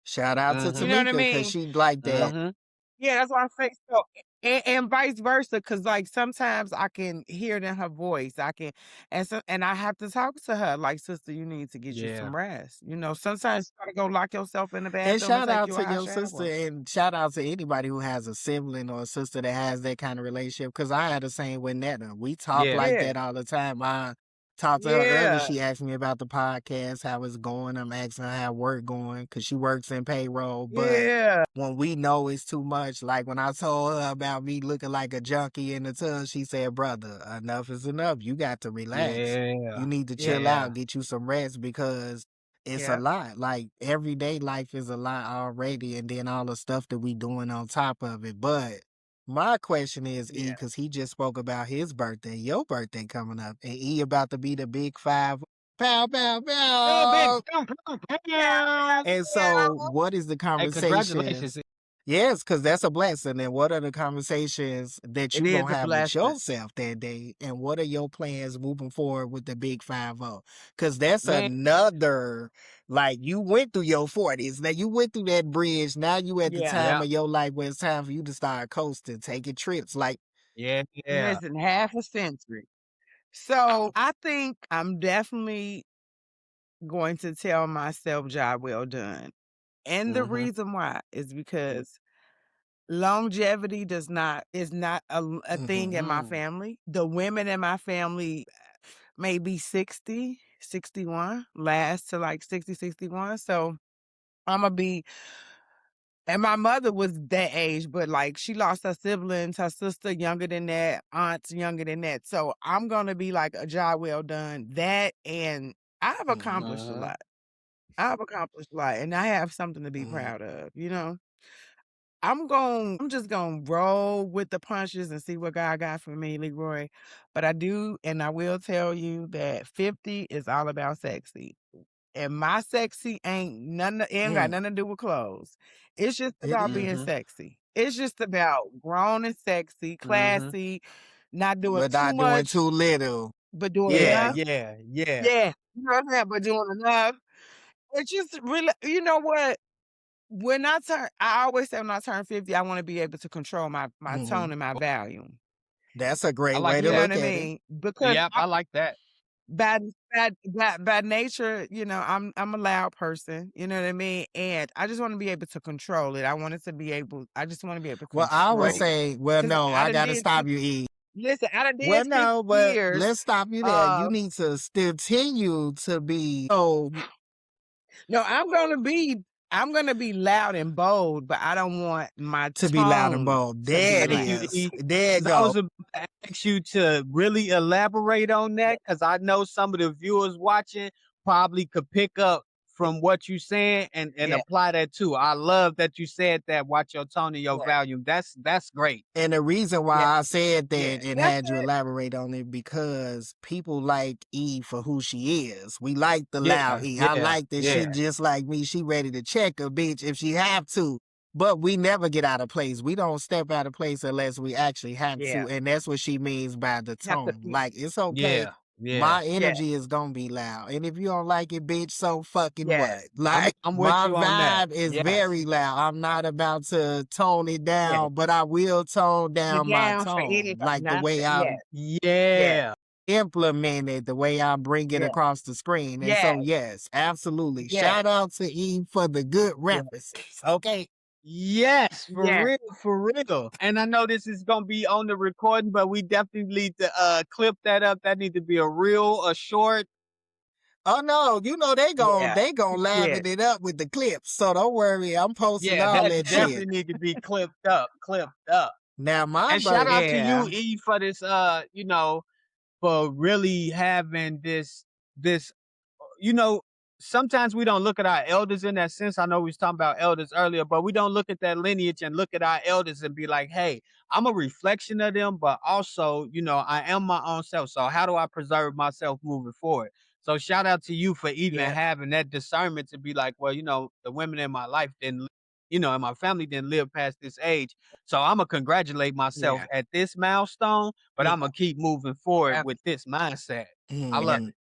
Shout out to You mm-hmm, know what I Tamika, cause mean? she like So that. mm-hmm, yeah, that's why I say so, and vice versa. Cause like sometimes I can hear it in her voice. And I have to talk to her like, sister, you need to get you yeah, some rest. Sometimes you gotta go lock yourself in the And bathroom and shout take out you a to hot your sister, shower. and shout out to anybody who has a sibling or a sister that has that kind of relationship. Cause I had the same with Netta. We talk yeah, like Yeah, that all the time. I talked to her earlier. yeah, She asked me about the podcast, how it's going. I'm asking her how work going, cause she works in payroll. But yeah, when we know it's too much, like when I told her about me looking like a junkie in the tub, she said, "Brother, enough is enough. You got to relax. yeah, You need to yeah, chill out, yeah, get you some rest because." It's a yeah, lot. Like everyday life is a lot already, and then all the stuff that we doing on top of it. But my question is, E, yeah. because he just spoke about his birthday, your birthday coming up, and E about to be the big five. Pow, pow, little bit. pow. Pow, pow, Yeah, pow. And yeah, so, what is the Hey, conversation? congratulations. Yes, because that's a blessing. And what are the conversations that It you is gonna a have with blessing. yourself that day? And what are your plans moving forward with the big 50? Because that's Man, another, like, you went through your 40s. Now you went through that bridge. Now you at the Yeah. time yeah, of your life where it's time for you to start coasting, taking trips. Like, yeah, yeah. Listen, half a century. So I think I'm definitely going to tell myself job well done. And the mm-hmm, reason why is because longevity is not a thing in my mm-hmm, family. The women in my family maybe 60, 61, last to like 60, 61. So I'm gonna be and my mother was that age, but like she lost her siblings, her sister younger than that, aunts younger than that. So I'm gonna be like a job well done. That and I've accomplished a mm-hmm, lot. I've accomplished a lot and I have something to be mm-hmm. proud of, you know? I'm just gonna roll with the punches and see what God got for me, Leroy. But I do, and I will tell you that 50 is all about sexy. And my sexy ain't got Mm. nothing to do with clothes. It's just It about being is. Mm-hmm. sexy. It's just about grown and sexy, Mm-hmm. classy, not doing But too not doing much, too little. but doing Yeah, enough. Yeah. yeah, yeah. Yeah, you know what I'm saying? But doing enough. It's just really, you know what? I always say when I turn 50, I want to be able to control my Mm-hmm. tone and my volume. That's a I great like way You to know that. what look I at it. mean? Because Yep, I like that. by nature, you know, I'm a loud person. You know what I mean? And I just want to be able to control it. I just want to be able to Well, I would control it. say, well, Because no, I I done gotta did stop you, E. listen, I done Well, did 50 no, but years let's stop you there. You of need to still continue to be no, I'm gonna be loud and bold, but I don't want my to be loud and tone bold. to be There it Thank you, loud. is. E. There you 'Cause I go. was about to ask you to really elaborate on Yeah. that because I know some of the viewers watching probably could pick up from what you saying and Yeah. apply that too. I love that you said that. Watch your tone and your Yeah. volume. That's great. And the reason why Yeah. I said Yeah. that and That's had you it. elaborate on it because people like E for who she is. We like the loud Yeah, E. I yeah, like that she yeah, just like me. She ready to check a bitch if she have to. But we never get out of place. We don't step out of place unless we actually have Yeah. to. And that's what she means by the Have to tone. Like, it's okay. yeah, yeah. My yeah. energy is gonna be loud. And if you don't like it, bitch, so fucking Yes. what? Like, I'm with my you on that. vibe is Yes. very loud. I'm not about to tone it Yes. down, but I will tone You're down my down for tone. anybody. Like the Not way yes. I'm Yes. Yeah. implemented, the way I bring it Yes. across the screen. And so, Yes. yes, absolutely. Yes. Shout out to E for the good Yes. references. Okay. Yes, for Yes. real, for real. And I know this is gonna be on the recording, but we definitely need to clip that up. That need to be a short. Oh no, you know Yeah. they gon' Yes. laven it up with the clips. So don't worry, I'm posting Yeah, all that that shit. definitely need to be clipped up, clipped up. Now my And shout birth out to you, Yeah. E, for this for really having this you know, sometimes we don't look at our elders in that sense. I know we was talking about elders earlier, but we don't look at that lineage and look at our elders and be like, hey, I'm a reflection of them, but also, I am my own self. So how do I preserve myself moving forward? So shout out to you for even Yeah. having that discernment to be like, well, the women in my life didn't, and my family didn't live past this age. So I'm gonna congratulate myself Yeah. at this milestone, but Yeah. I'm gonna keep moving forward Uh, with this mindset. I love yeah. Mhm. it.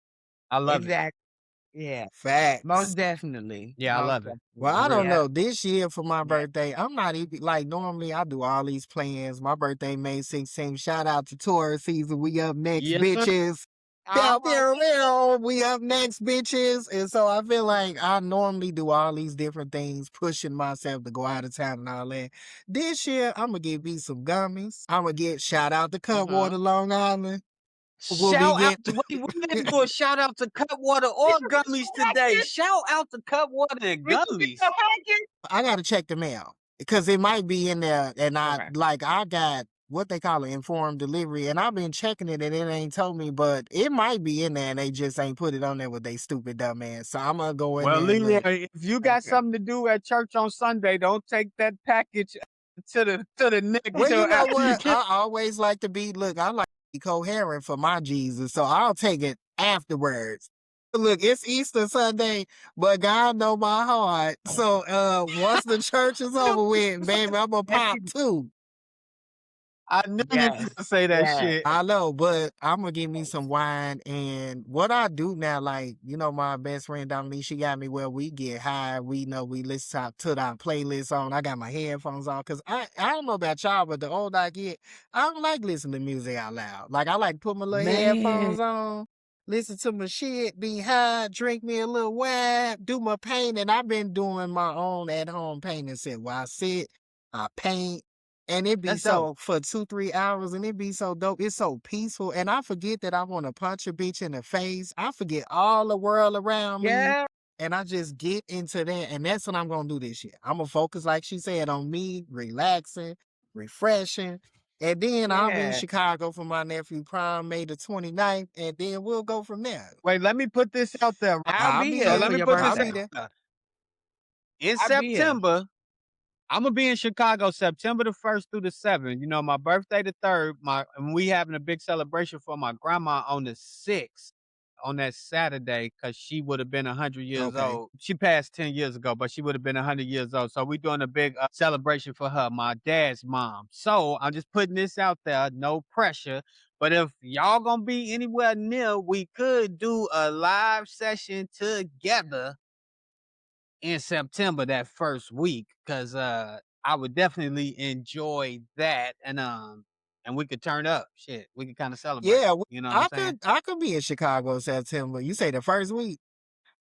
I love it. Exactly. Yeah. Facts. Most definitely. Yeah, I Most love it. Well, definitely. For I don't real. Yeah. know. This year for my Yeah. birthday, I'm not even like normally I do all these plans. My birthday May 16th. Shout out to Taurus season. We up next, Yes, sir. bitches. All Down right. there, we up next, bitches. And so I feel like I normally do all these different things, pushing myself to go out of town and all that. This year, I'm gonna give me some gummies. I'm gonna get shout out to Uh-huh. Cutwater, Long Island. We'll be Shout out getting to we need to do a shout out to Cutwater or gummies today. Shout out to Cutwater and Did you get gummies. your package? I gotta check the mail because it might be in there, and Okay. I got what they call it informed delivery, and I've been checking it, and it ain't told me, but it might be in there, and they just ain't put it on there with they stupid dumb ass. So I'm gonna go in Well, there and Leroy, look. if you got Okay. something to do at church on Sunday, don't take that package to the next Well, till you know after you what? get. I always like to be look. I like to be coherent for my Jesus, so I'll take it afterwards. Look, it's Easter Sunday, but God know my heart. So once the church is I knew over you with, was baby, I'm gonna gonna pop say that. too. I knew you was Yes, gonna say that yes, shit. I know, but I'm gonna give me some wine. And what I do now, like, my best friend Dominique, she got me where we get high. We listen to our playlist on. I got my headphones on because I don't know about y'all, but the older I get, I don't like listening to music out loud. Like, I like put my little man. headphones on, listen to my shit, be high, drink me a little wine, do my painting. I've been doing my own at home painting set where I sit, I paint. And it be That's dope. so for 2, 3 hours, and it be so dope. It's so peaceful. And I forget that I want to punch a bitch in the face. I forget all the world around me. Yeah, And I just get into that. And that's what I'm gonna do this year. I'm gonna focus, like she said, on me, relaxing, refreshing. And then I'll be in yeah. Chicago for my nephew prom, May the 29th, and then we'll go from there. Wait, let me put this out there, right? I'll I'll be be So here let for there. me your put I'll this be out birthday. there. there. In I'll be here. September, Imma be in Chicago September the 1st through the 7th. You know, my birthday the 3rd, and we having a big celebration for my grandma on the 6th, on that Saturday, because she would have been 100 years Okay. old. She passed 10 years ago, but she would have been 100 years old. So we doing a big celebration for her, my dad's mom. So I'm just putting this out there, no pressure. But if y'all gonna be anywhere near, we could do a live session together in September that first week, because I would definitely enjoy that, and we could turn up. Shit, we could kind of celebrate. Yeah, You know what I'm I saying? could be in Chicago in September. You say the first week?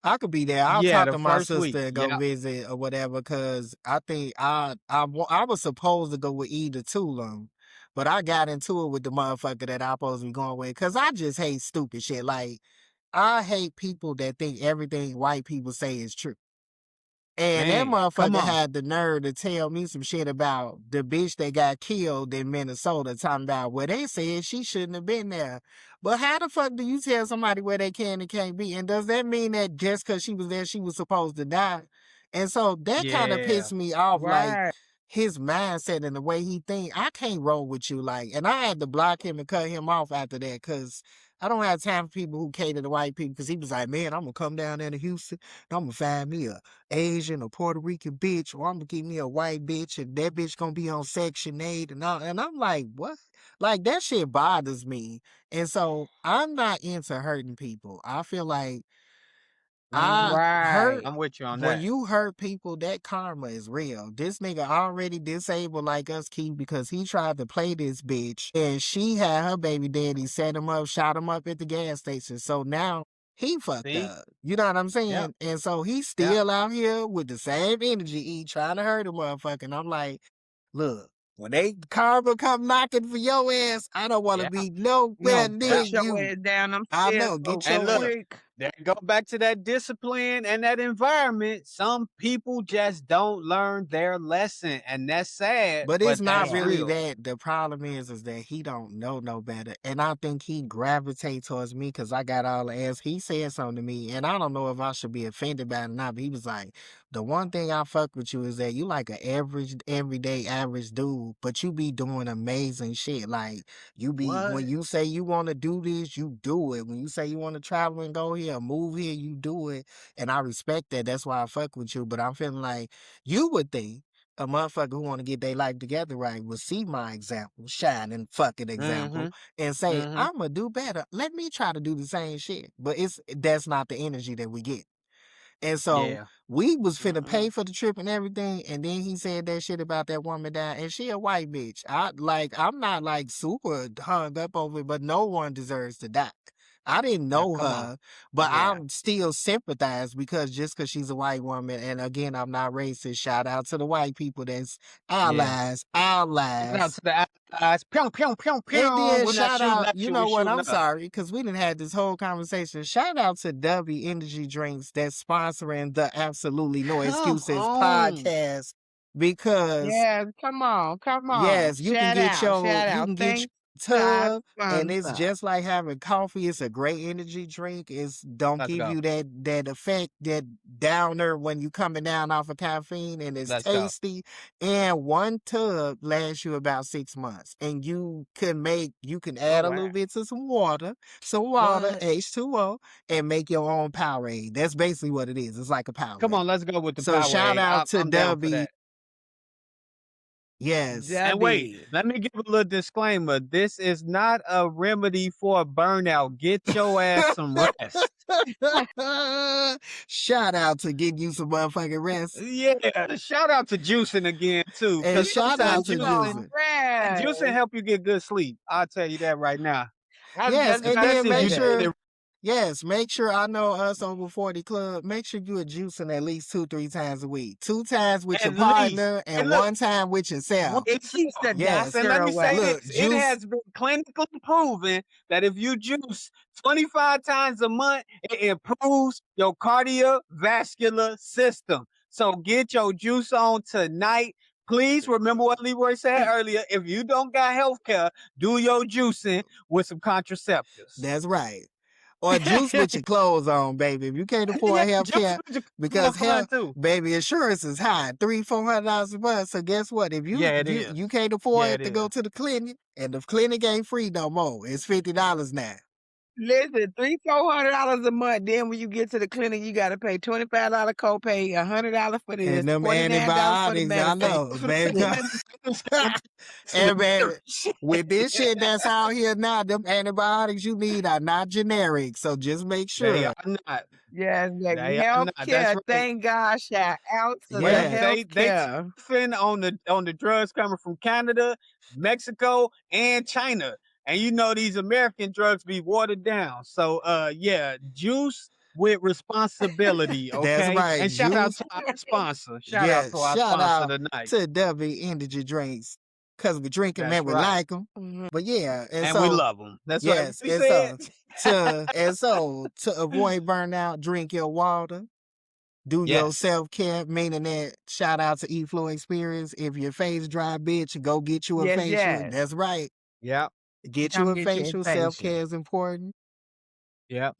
I could be there. I'll Yeah, talk the to my first week. sister and go Yeah. visit or whatever. Cause I think I was supposed to go with either two of them, but I got into it with the motherfucker that I supposed to be going with. Cause I just hate stupid shit. Like, I hate people that think everything white people say is true. And that Man, come motherfucker on. had the nerve to tell me some shit about the bitch that got killed in Minnesota, talking about, well, they said she shouldn't have been there. But how the fuck do you tell somebody where they can and can't be? And does that mean that just because she was there, she was supposed to die? And so that kind of Yeah. pissed me off, like Right. his mindset and the way he think. I can't roll with you, like, and I had to block him and cut him off after that because I don't have time for people who cater to white people. Because he was like, man, I'm gonna come down there to Houston, and I'm gonna find me a Asian or Puerto Rican bitch, or I'm gonna get me a white bitch, and that bitch gonna be on Section 8 and all. And I'm like, what? Like, that shit bothers me. And so I'm not into hurting people. I feel like I hurt Right. I'm with you on when that. you hurt people, that karma is real. This nigga already disabled like us, Keith, because he tried to play this bitch and she had her baby daddy set him up, shot him up at the gas station. So now he fucked See? up. You know what I'm Yep. saying? And so he's Yep. still out here with the same energy, trying to hurt a motherfucker. And I'm like, look, when they karma come knocking for your ass, I don't want to Yeah. be nowhere No, near Yep. put your you. ass down them I stairs know, so get And your look, ass. quick. that go back to that discipline and that environment. Some people just don't learn their lesson, and that's sad, But it's but not that's Yeah. really real. that. The problem is that he don't know no better. And I think he gravitate towards me because I got all the ass. He said something to me, and I don't know if I should be offended by it or not, but he was like, the one thing I fuck with you is that you like an average, everyday average dude, but you be doing amazing shit. Like, when What? you say you want to do this, you do it. When you say you want to travel and go here, move here, you do it. And I respect that. That's why I fuck with you. But I'm feeling like you would think a motherfucker who want to get their life together right will see my example, shining fucking example, Mhm. and say, Mhm. I'm gonna do better. Let me try to do the same shit. But that's not the energy that we get. And so Yeah. we was finna pay Mm-mm. for the trip and everything, and then he said that shit about that woman dying, and she a white bitch. I'm not like super hung up over it, but no one deserves to die. I didn't Now know come on. her, but Yeah. I'm still sympathize because just because she's a white woman, and again, I'm not racist. Shout out to the white people that's Yeah. allies, Shout out allies. to the allies. Pew, pew, pew, And pew. then We're not shout shooting out, at you you, we know what? shooting I'm up. sorry, because we didn't have this whole conversation. Shout out to W Energy Drinks that's sponsoring the Absolutely No Come Excuses on. podcast because Yeah, come on, come on. yes, Shout out, shout you out. can get Thanks. Shots tub, and thumbs it's up. just like having coffee. It's a great energy drink. It's don't Let's give go. you that effect, that downer when you coming down off of caffeine, and it's Let's go. tasty. And one tub lasts you about 6 months, and you can Oh, add a wow. little bit to some water, What? H2O, and make your own Powerade. That's basically what it is. It's like a Come Powerade. on, let's go with the So shout Powerade. out to I'm down for Dubby. that. Yes. And wait, Dubby. let me give a little disclaimer. This is not a remedy for burnout. Get your ass some rest. Shout out to getting you some motherfucking rest. Yeah, shout out to juicing again too, And because Get shout you out to some juicing. juicing rest. help you get good sleep. I'll tell you that right now, I was Yes, just and about to then especially if say you make that. did sure, it. yes, make sure I know us over 40 Club. Make sure you are juicing at least 2, 3 times a week. 2 times with your At least. partner And and look, 1 time with yourself. It keeps the Yes. and doctor let me say away. this, Look, it juice. has been clinically proven that if you juice 25 times a month, it improves your cardiovascular system. So get your juice on tonight. Please remember what Leroy said earlier. If you don't got health care, do your juicing with some contraceptives. That's right. Or juice with your clothes on, baby. If you can't Yeah, afford health juice care, with your more because fun health, too. baby, insurance is high, $300-400 a month. So guess what? If you Yeah, it you is. you can't Yeah, afford it to go is. to the clinic, and the clinic ain't free no more. It's $50 now. Listen, $300-400 a month. Then when you get to the clinic, you got to pay $25 copay, $100 for this, And them $49 for the antibiotics, I medicine. know, baby. Listen, And baby, with this shit that's out here now, them antibiotics you need are not generic. So just make They are sure. not. yes, baby. They are Health not. That's care. right. Thank God. Shout out to But the Yeah. health they care. fin on the drugs coming from Canada, Mexico, and China. And you know these American drugs be watered down. So yeah, juice with responsibility, That's okay? right. And shout out Juice. to our sponsor. Shout out Yeah. to our Shout sponsor out tonight. to W Energy Drinks. Cause we drink them That's and we right. like them. But yeah, and And we so love them. That's right. What yes, we said. to avoid burnout, drink your water. Do your Yes. self-care, meaning that shout out to eFlow Experience. If your face dry, bitch, go get you a Yes, facial. yes. That's right. Yep. Get you Come a get your facial. facial Self-care is important. Yep.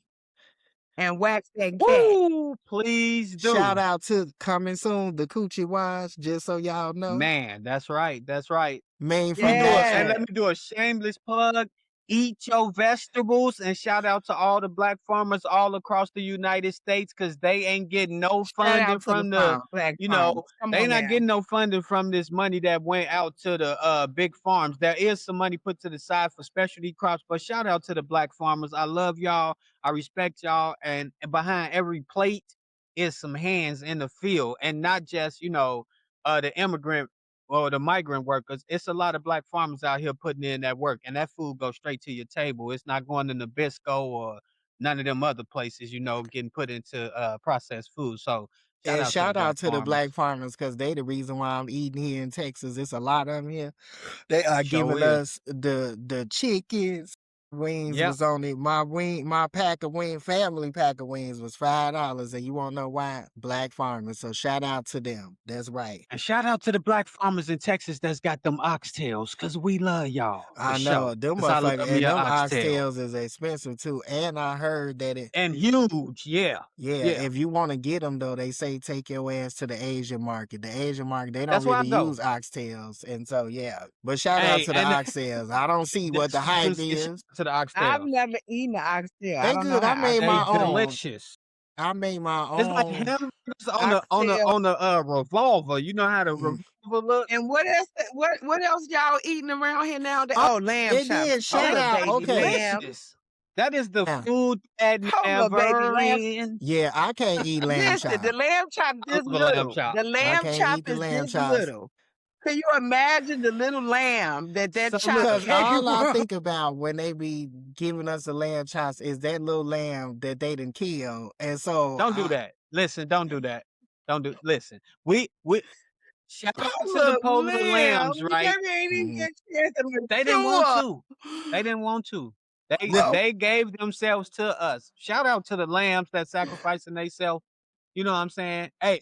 and wax that cat. Woo! Please Shout do. out to coming soon, the Coochie Wash, just so y'all know. Man, that's right. That's right. Main We from do a and Nashville. let Yes. me do a shameless plug. Eat your vegetables and shout out to all the black farmers all across the United States because they ain't getting no Shout funding out to the from the, farm, black you know, farmers. Come they on not now. getting no funding from this money that went out to the big farms. There is some money put to the side for specialty crops, but shout out to the black farmers. I love y'all. I respect y'all. And behind every plate is some hands in the field and not just, the immigrant or the migrant workers. It's a lot of black farmers out here putting in that work, and that food goes straight to your table. It's not going to Nabisco or none of them other places, getting put into processed food. So shout And out to the shout out black to the black farmers. farmers because they the reason why I'm eating here in Texas. It's a lot of them here. They are Show giving is. us the chickens. Wings Yep. was on it. My pack of wing, family pack of wings was $5, and you won't know why. Black farmers. So shout out to them. That's right. And shout out to the black farmers in Texas that's got them oxtails, cause we love y'all for I sure. know them Cause I motherfuckers, love me and an them oxtail. oxtails is expensive too. And I heard that it, And huge, yeah. yeah, Yeah. if you want to get them though, they say take your ass to the Asian market. The Asian market, they don't That's where I really go. use oxtails, and so yeah. But shout out Hey, to the and oxtails. I don't see what that's the what I was gonna hype say. Shout is. out to the I've oxtail. never eaten an oxtail. I They don't know good. I how made They my oxtails taste. own. delicious. I made my It's like own. hamburgers Oxtail. on the revolver. You know how the Mm. revolver look? And what else? What else y'all eating around here nowadays? Oh, Oh, lamb and chops. then Oh, shout Hold up, out. baby Okay, lamb. delicious. That is the yeah, food that Hold up, baby never lamb. ends. yeah. I can't eat lamb Listen, the chop. lamb chop I this love a lamb little. chop. The I lamb can't chop eat the is lamb this chops. little. Can you imagine the little lamb that So chop look, Cause came all I from? think about when they be giving us the lamb chops is that little lamb that they done kill. And so don't do that. Listen, don't do that. Don't do listen. We shout out to the Look, Polar lamb. Lambs, You right? maybe ain't even mhm. get a chance to They didn't want mature. to. They didn't want to. They The- Well, they gave themselves to us. Shout out to the lambs that sacrificing themselves. You know what I'm saying? Hey,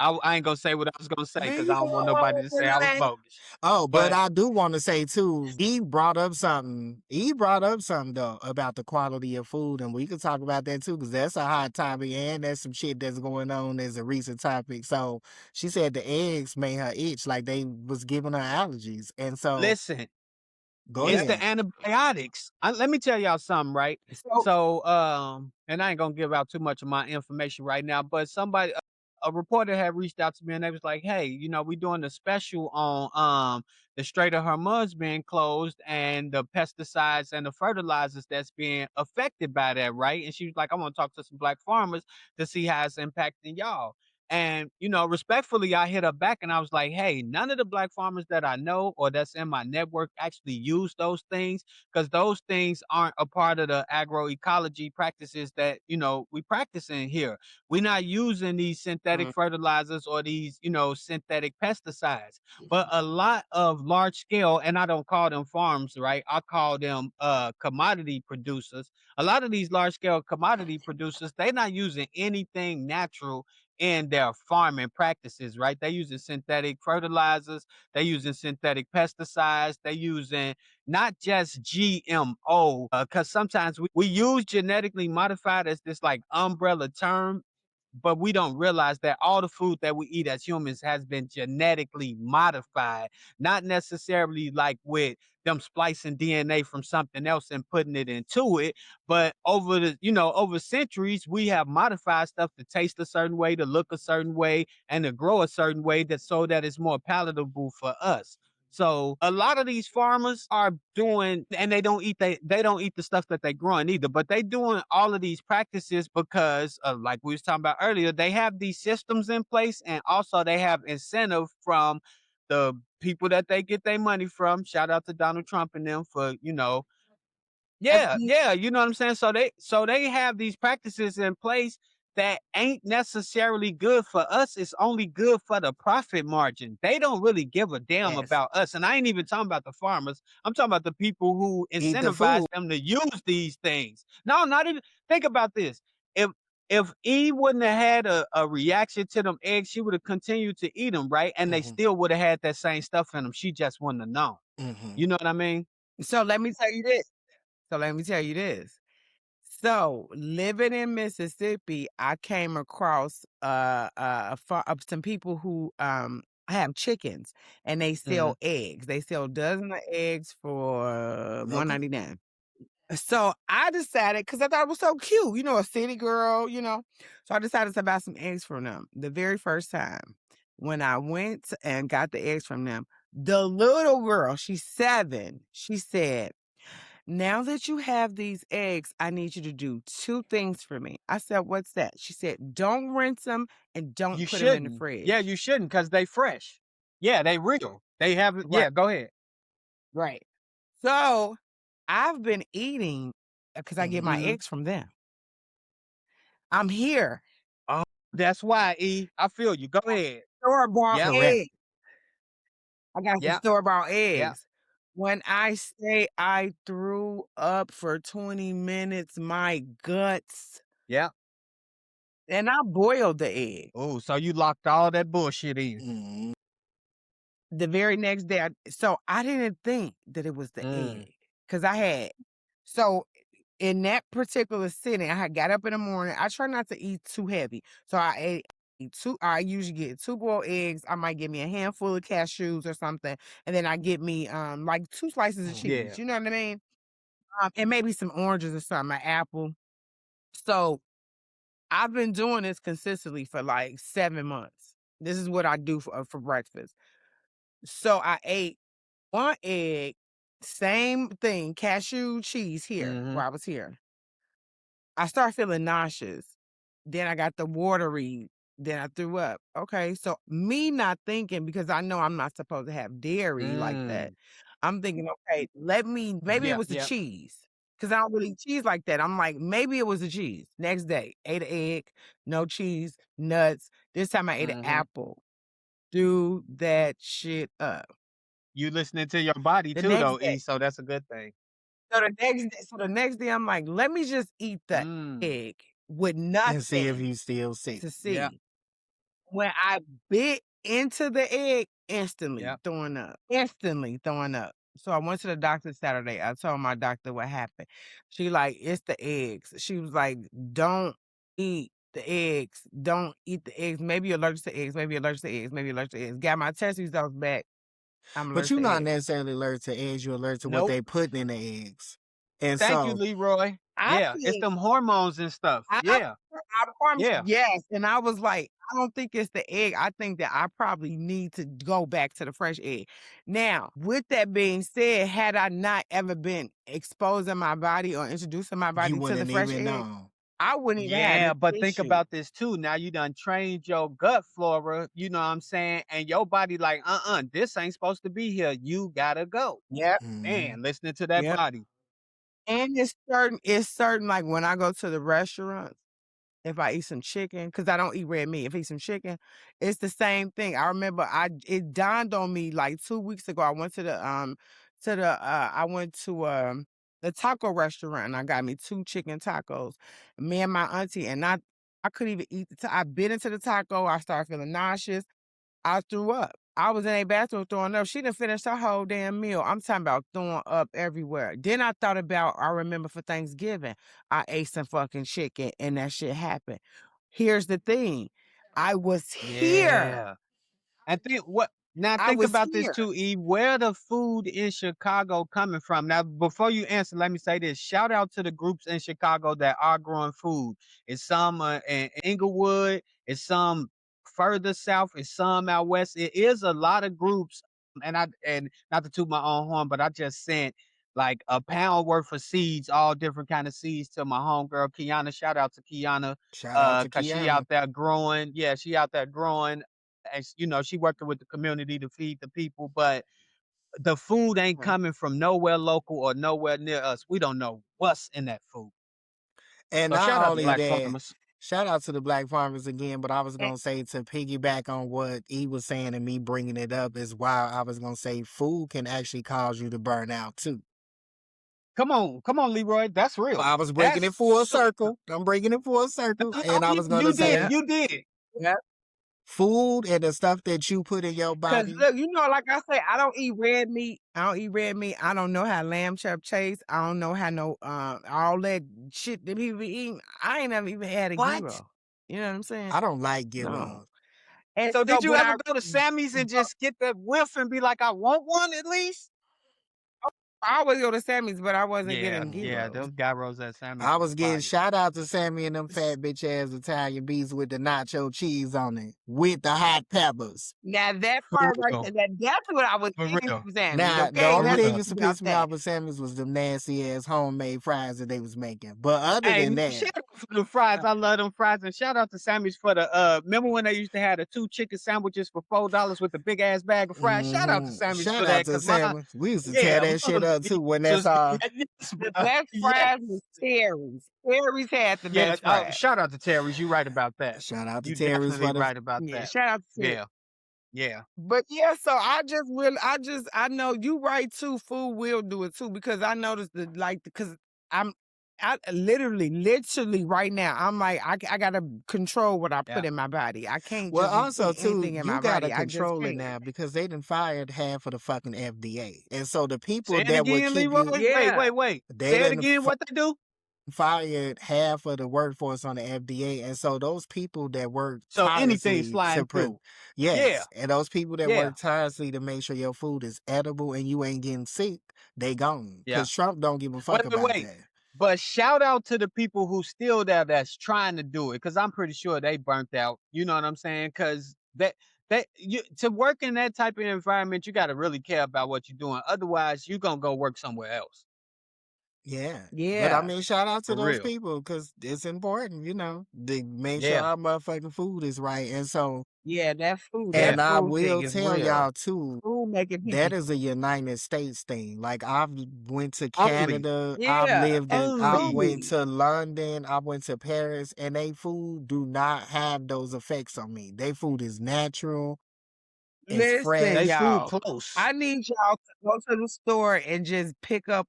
I ain't gonna say what I was gonna say Man, because you I don't know want what I nobody was to say I gonna was say? bogus. Oh, but But I do want to say too, he brought up something. He brought up something though about the quality of food, and we could talk about that too, because that's a hot topic, and that's some shit that's going on as a recent topic. So she said the eggs made her itch, like they was giving her allergies, and so listen, go it's the ahead. antibiotics. Let me tell y'all something, right? So So, and I ain't gonna give out too much of my information right now, but somebody, a reporter had reached out to me and they was like, "Hey, we doing a special on the Strait of Hormuz being closed and the pesticides and the fertilizers that's being affected by that, right?" And she was like, "I want to talk to some black farmers to see how it's impacting y'all." And, respectfully, I hit her back and I was like, hey, none of the black farmers that I know or that's in my network actually use those things because those things aren't a part of the agroecology practices that, we practice in here. We're not using these synthetic mm, fertilizers or these, synthetic pesticides. But a lot of large scale, and I don't call them farms, right? I call them commodity producers. A lot of these large scale commodity producers, they're not using anything natural in their farming practices, right? They're using synthetic fertilizers, they're using synthetic pesticides, they're using not just GMO, because sometimes we use genetically modified as this like umbrella term, but we don't realize that all the food that we eat as humans has been genetically modified, not necessarily like with them splicing DNA from something else and putting it into it, but over centuries, we have modified stuff to taste a certain way, to look a certain way, and to grow a certain way that so that it's more palatable for us. So a lot of these farmers are doing, and they don't eat the stuff that they growing either, but they doing all of these practices because, like we was talking about earlier, they have these systems in place, and also they have incentive from the people that they get their money from. Shout out to Donald Trump and them for that's yeah, deep. yeah, you know what I'm saying? So they have these practices in place that ain't necessarily good for us. It's only good for the profit margin. They don't really give a damn Yes. about us. And I ain't even talking about the farmers. I'm talking about the people who Eat the incentivize food. them to use these things. No, not even think about this. If if Eve wouldn't have had a reaction to them eggs, she would have continued to eat them, right? And they Hmm. still would have had that same stuff in them. She just wouldn't have known. Hmm. You know what I mean? So let me tell you this. So let me tell you this. So, living in Mississippi, I came across some people who have chickens and they Mhm. sell eggs. They sell dozen of eggs for Okay. 1.99. So I decided because I thought it was so cute, a city girl. So I decided to buy some eggs from them. The very first time when I went and got the eggs from them, the little girl, she's 7, she said, now that you have these eggs, I need you to do 2 things for me. I said, "What's that?" She said, "Don't rinse them and don't You put them in the shouldn't. Yeah, fridge." you shouldn't because they fresh. Yeah, they real. They haven't Right, yeah, go ahead. right. So, I've been eating because I get Hmm. my Mhm. eggs from them. I'm here. Oh, that's why, E. I feel you. Go ahead. Store-bought Yep, Correct. eggs. I got some yep, store-bought yep, eggs. When I say I threw up for 20 minutes, my guts, yep. and I boiled the egg. Oh, so you locked all that bullshit in. Hmm. The very next day, I didn't think that it was the Mm, egg, cause I had so in that particular sitting, I had got up in the morning. I try not to eat too heavy, so I usually get 2 boiled eggs. I might get me a handful of cashews or something, and then I get me, like 2 slices of yeah. cheese, you know what I mean? And maybe some oranges or something, an apple. So, I've been doing this consistently for, like, 7 months. This is what I do for breakfast. So, I ate 1 egg, same thing, cashew cheese here, Mhm. while I was here. I started feeling nauseous. Then I got the watery, then I threw up. Okay, so me not thinking because I know I'm not supposed to have dairy like that. Mm. I'm thinking, okay, maybe it Yep, was the yep. cheese because I don't really eat cheese like that. I'm like, maybe it was the cheese. Next day, ate an egg, no cheese, nuts. This time I ate an Mhm. apple. Do that shit up. You listening to your body The too next though, day. E, so that's a good thing. So the next day, I'm like, let me just eat the Mm. egg with And see if nothing you still sick. to Yep. see. when I bit into the egg, instantly Yep. throwing up, instantly throwing up. So I went to the doctor Saturday. I told my doctor what happened. She like, it's the eggs. She was like, don't eat the eggs. Don't eat the eggs. Maybe you're allergic to eggs. Maybe you're allergic to eggs. Maybe you're allergic to eggs. Got my test results back. I'm But allergic you're to not eggs. necessarily allergic to eggs, you're allergic to what Nope. they putting in the eggs. And Thank you, so Leroy. I Yeah, it's think them hormones and stuff. Yeah, I promise yeah, yes, and I was like, I don't think it's the egg. I think that I probably need to go back to the fresh egg. Now, with that being said, had I not ever been exposing my body or introducing my you body to the wouldn't fresh even egg, know. I wouldn't even have yeah. this But think issue. about this too. Now you done trained your gut flora, you know what I'm saying? And your body like, this ain't supposed to be here. You gotta go. Yep, Mhm. Man, listening to that yep. body. And it's certain, like, when I go to the restaurants, if I eat some chicken, because I don't eat red meat, if I eat some chicken, it's the same thing. I remember it dawned on me like 2 weeks ago. I went to the taco restaurant and I got me 2 chicken tacos. Me and my auntie, and I couldn't even eat I bit into the taco, I started feeling nauseous. I threw up. I was in a bathroom throwing up. She done finished her whole damn meal. I'm talking about throwing up everywhere. Then I remember for Thanksgiving, I ate some fucking chicken and that shit happened. Here's the thing. I was here. Yeah. And think what now I think was about this here. too, E. Where the food in Chicago coming from? Now, before you answer, let me say this. Shout out to the groups in Chicago that are growing food. It's some in Inglewood, it's some further south, it's some out west. It is a lot of groups, and not to toot my own horn, but I just sent like a pound worth of seeds, all different kind of seeds to my homegirl Kiana. Shout out to Kiana, Shout out to cause she Kiana. out there growing. Yeah, she out there growing as you know, she working with the community to feed the people, but the food ain't Mhm. coming from nowhere local or nowhere near us. We don't know what's in that food. And So not shout out to only black that, farmers. shout out to the black farmers again, but I was And gonna say to piggyback on what he was saying and me bringing it up is why I was gonna say food can actually cause you to burn out too. Come on, Leroy. That's real. I was bringing That's it full so. circle. I'm bringing it full circle, Oh, and I yeah, was gonna you did. say yep, You did. yep. food and the stuff that you put in your 'Cause body. look, like I say, I don't eat red meat. I don't eat red meat. I don't know how lamb chop tastes. I don't know how no all that shit that people be eating. I ain't never even had a What? gyro. You know what I'm saying? I don't like No. gyros. And So so, did you but ever go to Sammy's and but just get that whiff and be like, I want one at least? I always go to Sammy's, but I wasn't Yeah, getting yeah. gyros. Those gyros at Sammy's I is was getting fire. shout out to Sammy and them fat bitch ass Italian beefs with the nacho cheese on it with the hot peppers. Now that For part right real. there, that's what I was For eating real. from Sammy's. Now, the Okay, For only let's thing real. talk used to about piss me that. off with Sammy's was them nasty ass homemade fries that they was making. But other Hey, than that, shout out for the fries. I love them fries. And shout out to Sammy's for the remember when they used to have the 2 chicken sandwiches for $4 with the big ass bag of fries? Shout out to Sammy's shout for out that. to Cause my Sammy's. We used to tear yeah, that shit mother up too when that's was all. yes, The bro. best Yes. fries was Terry's. Terry's had the Yeah, best fries. shout out to Terry's. You right about that. Shout out to You Terry's definitely for the right about Yeah, that. shout out to Terry. Yeah. Yeah. But yeah, so I know you right too. Food will do it too because I noticed because I'm I literally right now I'm like I gotta control what I Yeah. put in my body. I can't well, just be also putting too, anything in you my gotta body. I just control it can't. now because they done fired half of the fucking FDA, and so the Say people it that would again, keep Leroy. you, Yeah, Wait. they Say it done again. What they do? fired half of the workforce on the FDA, and so those people that work So anything's tirelessly flying through. Yeah. yes, and those people that Yeah. work tirelessly to make sure your food is edible and you ain't getting sick, they gone. Yeah. Cause Trump don't give a fuck about Wait. that. But shout out to the people who still there that's trying to do it, because I'm pretty sure they burnt out. You know what I'm saying? Because that you to work in that type of environment, you got to really care about what you're doing. Otherwise, you're gonna go work somewhere else. Yeah, but I yeah, mean, shout out to For those real. people because it's important, to make sure Yeah. our motherfucking food is right, and so, yeah. Yeah. and That I food thing will is tell real. y'all too. Food making That people is a United States thing. Like I've went to Only. Canada, yeah, I Only. went only. to London, I went to Paris, and they food do not have those effects on me. They food is natural, it's Listen, They fresh. food y'all. close. I need y'all to go to the store and just pick up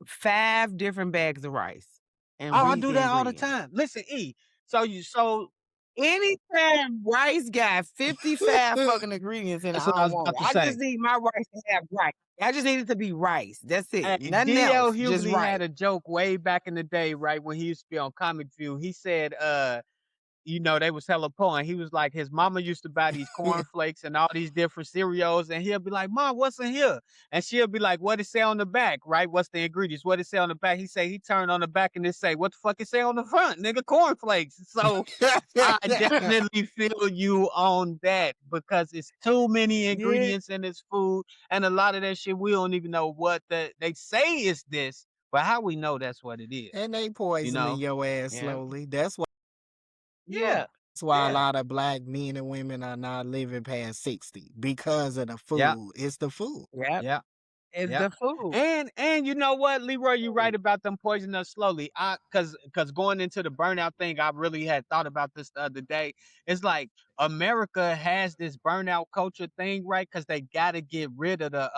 5 different bags of rice and Oh, I read do the that all the ingredients. time. Listen, E. So Anytime rice got 55 fucking ingredients in it, That's I what I don't was want about it. to I just say. need my rice to have rice. I just need it to be rice. That's it. Hey, Nothing D.L. else. Just Hughley rice. had a joke way back in the day, right, when he used to be on Comic View. He said, they was hella poor. And he was like, his mama used to buy these cornflakes and all these different cereals, and he'll be like, "Mom, what's in here?" And she'll be like, "What it say on the back, right? What's the ingredients? What it say on the back?" He say he turned on the back and it say, "What the fuck it say on the front, nigga? Cornflakes." So I definitely feel you on that because it's too many Yeah. ingredients in this food, and a lot of that shit we don't even know what they say is this, but how we know that's what it is, And they you poisoning know? your ass Yeah. slowly. Yeah, That's why a yeah. lot of black men and women are not living past 60 because of the Yeah, food. It's the food. Yep. yeah. It's Yeah. the food. And you know what, Leroy, you right Food. about them poisoning us slowly. Cause going into the burnout thing, I really had thought about this the other day. It's like America has this burnout culture thing, right? Cause they gotta get rid of the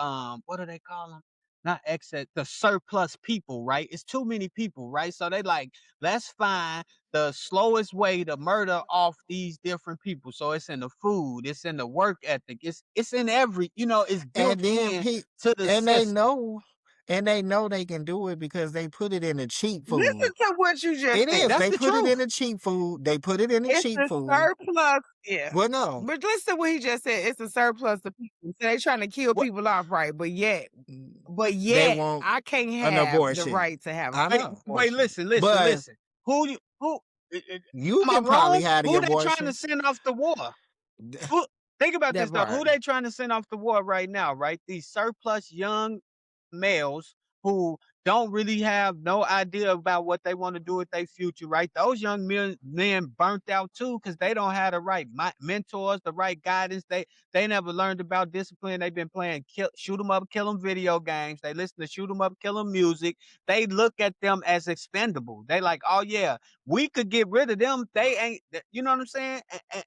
what do they call them? Not excess, the surplus people, right? It's too many people, right? So they like, let's find the slowest way to murder off these different people. So it's in the food, it's in the work ethic, it's in every, it's And built then in pe to the and they system. know they can do it because they put it in the cheap Listen food. to what you just It is. said. That's They the put it in truth. the cheap food. They put it in the It's cheap the food. surplus. Yeah. Well, no. But listen to what he just said. It's a surplus of people. So they trying to kill What people off, right? But yet, Mm, but they yet, want I can't an have the abortion. right to have I an wait, know. wait, abortion. But listen. Who you am I can probably wrong? have the Who they trying to abortion. send off the war? Who think about That this though. part. Who they trying to send off the war right now, right? These surplus young males who don't really have no idea about what they want to do with their future, right? Those young men burnt out too because they don't have the right mentors, the right guidance. They never learned about discipline. They've been playing shoot 'em up, kill 'em video games. They listen to shoot 'em up, kill 'em music. They look at them as expendable. They like, oh yeah, we could get rid of them. They ain't, you know what I'm saying?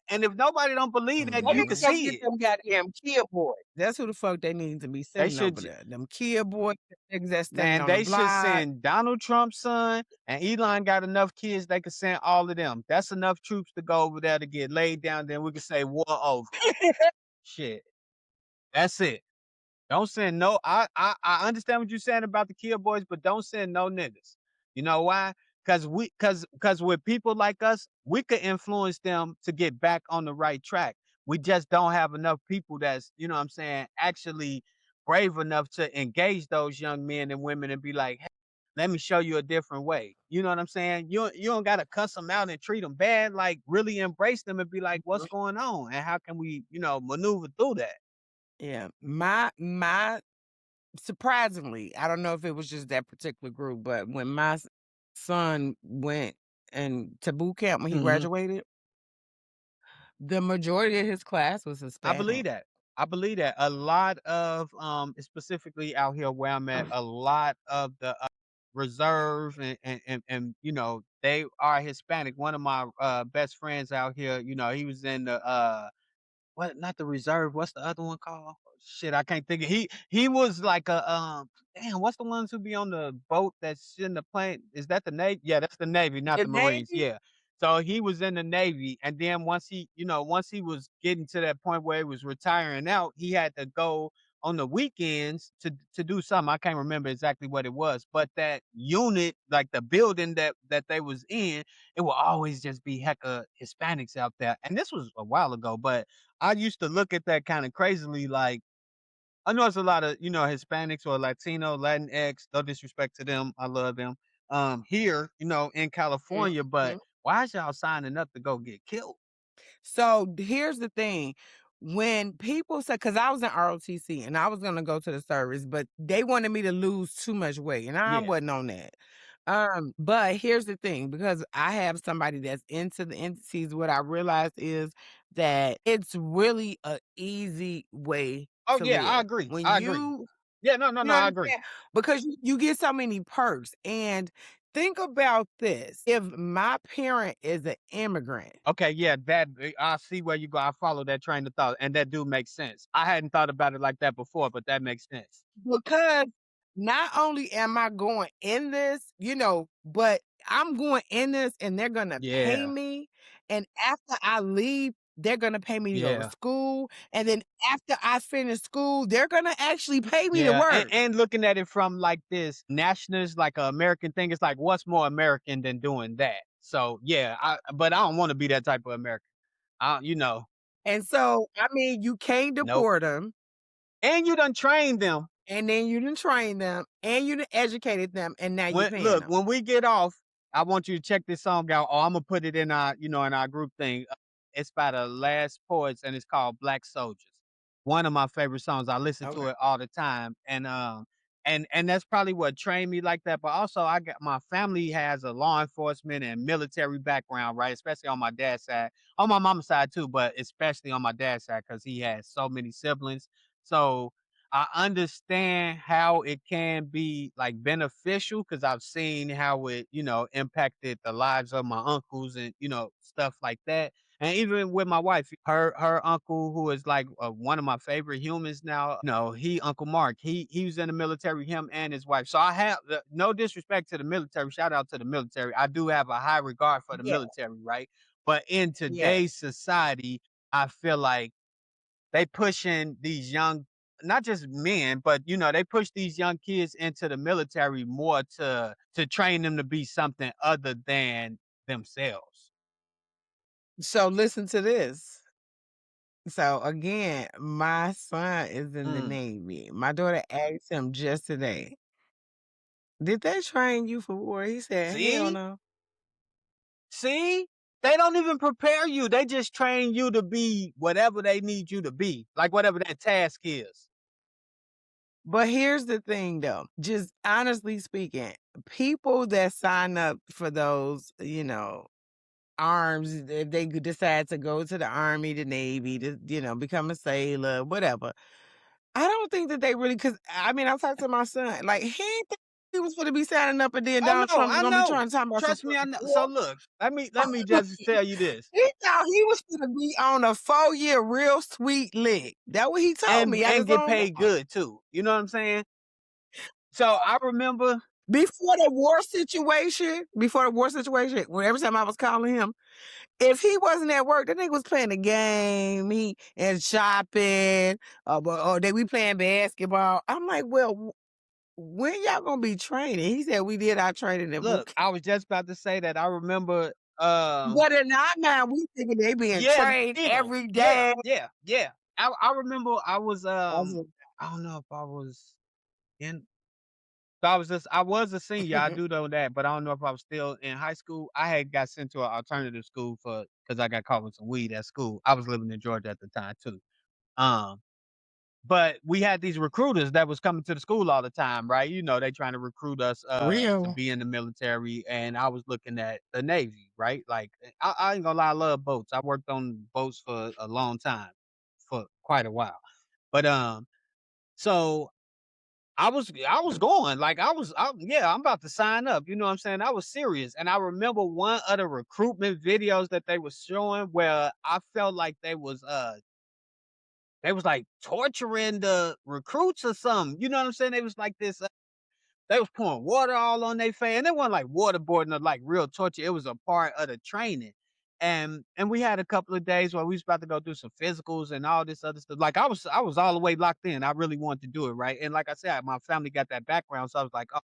And if nobody don't believe that, They you need can to Mhm. go see get it. them goddamn kill boys. That's who the fuck they need to be They sending should over there. Them kill boys, niggas that standing Man, on the they should block. send Donald Trump's son, and Elon got enough kids, they could send all of them. That's enough troops to go over there to get laid down, then we can say war over. Shit. That's it. Don't send no I understand what you're saying about the kill boys, but don't send no niggas. You know why? Cause with people like us, we could influence them to get back on the right track. We just don't have enough people that's, you know what I'm saying, actually brave enough to engage those young men and women and be like, hey, let me show you a different way. You know what I'm saying? You don't gotta cuss them out and treat them bad. Like really embrace them and be like, what's going on? And how can we, maneuver through that? Yeah. My surprisingly, I don't know if it was just that particular group, but when my son went and to boot camp when he Mhm. graduated, the majority of his class was I believe Hispanic. that. I believe that a lot of specifically out here where I'm at, a lot of the reserve and they are Hispanic. One of my best friends out here, he was in the what not the reserve, what's the other one called? Shit, I can't think of he was like a damn, what's the ones who be on the boat that's in the plane? Is that the Navy? Yeah, that's the Navy, not The the Marines. Navy? Yeah. So he was in the Navy, and then once he was getting to that point where he was retiring out, he had to go on the weekends to do something. I can't remember exactly what it was, but that unit, like the building that they was in, it will always just be hecka Hispanics out there. And this was a while ago, but I used to look at that kind of crazily, like, I know it's a lot of, Hispanics or Latino, Latinx, no disrespect to them. I love them. Here, in California, but Mhm. why is y'all signing up to go get killed? So here's the thing. When people say, because I was in ROTC and I was going to go to the service, but they wanted me to lose too much weight and I Yeah. wasn't on that. But here's the thing, because I have somebody that's into the entities, what I realized is that it's really a easy way Oh to yeah, I live. agree. When I agree. you Yeah, no, no, you no, I agree. understand? Because you get so many perks. And think about this. If my parent is an immigrant, Okay, yeah, I see where you go. I follow that train of thought, and that do make sense. I hadn't thought about it like that before, but that makes sense. because not only am I going in this, but I'm going in this and they're gonna pay Yeah. me and after I leave, they're gonna pay me to go to Yeah. school, and then after I finish school, they're gonna actually pay me to Yeah, and work. and looking at it from, like, this nationalist, like, a American thing, it's like, what's more American than doing that? So, yeah, but I don't wanna be that type of American. You know, And so, I mean, you can't nope. deport them, And you done trained them. and then you done train them, and you done educated them, and now you're When paying look, them. when we get off, I want you to check this song out, or Imma put it in our, in our group thing. It's by the Last Poets, and it's called Black Soldiers. One of my favorite songs. I listen to Okay. it all the time, and that's probably what trained me like that. But also, I got my family has a law enforcement and military background, right? Especially on my dad's side, on my mama's side too, but especially on my dad's side because he has so many siblings. So I understand how it can be like beneficial because I've seen how it, impacted the lives of my uncles and stuff like that. And even with my wife, her uncle, who is like one of my favorite humans now, he Uncle Mark, he was in the military, him and his wife. So I have no disrespect to the military. Shout out to the military. I do have a high regard for the Yeah, military, right? But in yeah. today's society, I feel like they pushing these young, not just men, but they push these young kids into the military more to train them to be something other than themselves. So listen to this. So again, my son is in the Mm. Navy. My daughter asked him just today, "Did they train you for war?" He said, "Hell See? no." See? They don't even prepare you. They just train you to be whatever they need you to be, like whatever that task is. But here's the thing though, just honestly speaking, people that sign up for those, arms, if they could decide to go to the Army, the Navy, to, become a sailor, whatever. I don't think that they really, because I mean, I talked to my son, like, he ain't think he was going to be signing up, and then I Donald know, Trump was I going to be know. trying to talk about some Trust me, I fucking know. So war. look, let me just tell you this. He thought he was going to be on a 4-year real sweet lick. That what he told And me out and his get own paid mouth. good too. You know what I'm saying? So I remember. Before the war situation, when every time I was calling him, if he wasn't at work, the nigga was playing a game, he and shopping, or they we playing basketball. I'm like, well, when y'all gonna be training? He said we did our training at boot Look, camp. I was just about to say that. I remember, But in our mind, we thinking they being yeah, trained they will. every Yeah, day. yeah, yeah. I remember I was, I said, I don't know if I was in so I was a senior, I do know that, but I don't know if I was still in high school. I had got sent to an alternative school because I got caught with some weed at school. I was living in Georgia at the time too. Um But we had these recruiters that was coming to the school all the time, right? They trying to recruit us, to Real. be in the military, and I was looking at the Navy, right? Like, I ain't gonna lie, I love boats. I worked on boats for a long time, for quite a while. But, so I was going, like, yeah, I'm about to sign up, you know what I'm saying? I was serious, and I remember one of the recruitment videos that they was showing where I felt like they was, like, torturing the recruits or something, you know what I'm saying? They was like this, they was pouring water all on their face, and it wasn't like waterboarding or, like, real torture, it was a part of the training, and we had a couple of days where we was about to go do some physicals and all this other stuff, like, I was all the way locked in, I really wanted to do it, right? And like I said, my family got that background, so I was like, "Oh,"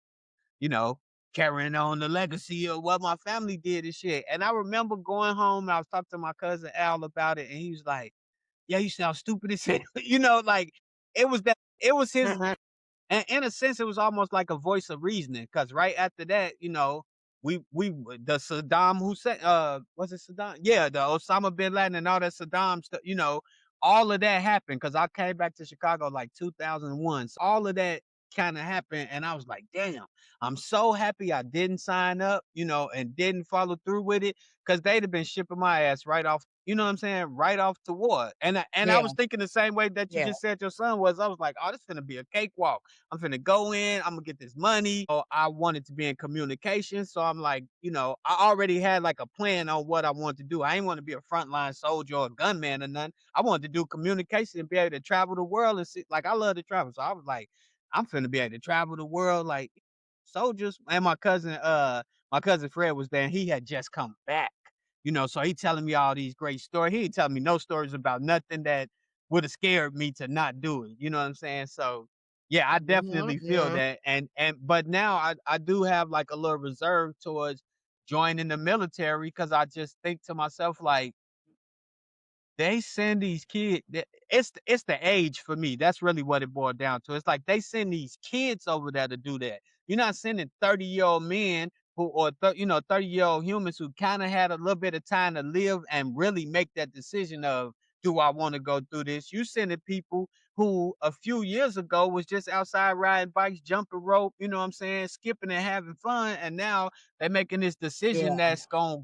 you know, carrying on the legacy of what my family did and shit, and I remember going home, and I was talking to my cousin Al about it, and he was like, "Yeah, you sound stupid as hell." Like, it was his, and in a sense, it was almost like a voice of reasoning, because right after that, the Saddam Hussein, was it Saddam? Yeah, the Osama bin Laden and all that Saddam stuff, all of that happened because I came back to Chicago like 2001. So all of that kind of happened, and I was like, damn, I'm so happy I didn't sign up, and didn't follow through with it, because they'd have been shipping my ass right off. You know what I'm saying? Right off to war. And I yeah, was thinking the same way that you yeah. just said your son was. I was like, oh, this is gonna be a cakewalk. I'm finna go in, I'm gonna get this money. Oh, I wanted to be in communication. So I'm like, I already had like a plan on what I wanted to do. I ain't want to be a frontline soldier or a gunman or nothing. I wanted to do communication and be able to travel the world and see, like, I love to travel. So I was like, I'm finna be able to travel the world like soldiers. And my cousin Fred was there, and he had just come back. So he telling me all these great stories. He ain't telling me no stories about nothing that would have scared me to not do it. You know what I'm saying? So yeah, I Mhm, definitely feel yeah. that. And but now I do have like a little reserve towards joining the military because I just think to myself like they send these kids. It's the age for me. That's really what it boiled down to. It's like they send these kids over there to do that. You're not sending 30-year-old men who or 30-year-old humans who kind of had a little bit of time to live and really make that decision of do I want to go through this? You sending people who a few years ago was just outside riding bikes, jumping rope, you know what I'm saying, skipping and having fun, and now they're making this decision Yeah. that's gonna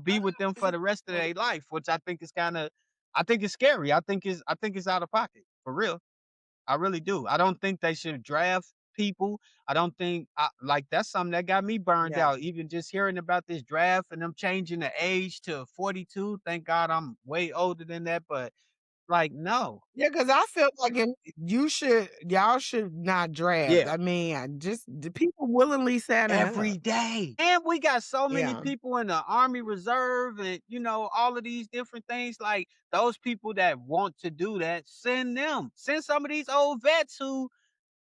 be with them for the rest of their life, which I think it's scary. I think it's out of pocket for real. I really do. I don't think they should draft people. I don't think like that's something that got me burned Yeah. out. Even just hearing about this draft and them changing the age to 42. Thank God I'm way older than that, but like no. Yeah, cause I feel like y'all should not draft. Yeah. I mean, I just the people willingly sign up. Every day. And we got so many Yeah. people in the Army Reserve and, all of these different things. Like those people that want to do that, send them. Send some of these old vets who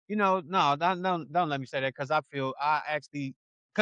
no, don't let me say that because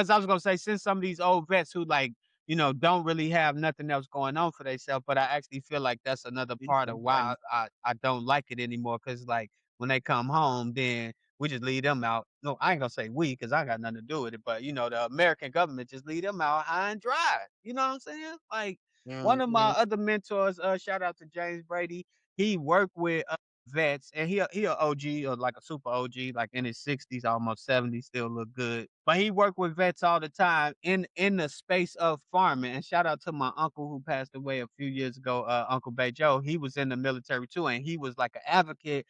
I was gonna say since some of these old vets who like, don't really have nothing else going on for themselves, but I actually feel like that's another part of why I don't like it anymore. Cause like when they come home, then we just leave them out. No, I ain't gonna say we because I got nothing to do with it, but the American government just leave them out high and dry. You know what I'm saying? Like one of my Mhm. other mentors, shout out to James Brady, he worked with vets, and he a OG or like a super OG, like in his 60s, almost 70s, still look good. But he worked with vets all the time in the space of farming. And shout out to my uncle who passed away a few years ago, Uncle Bay Joe. He was in the military too, and he was like an advocate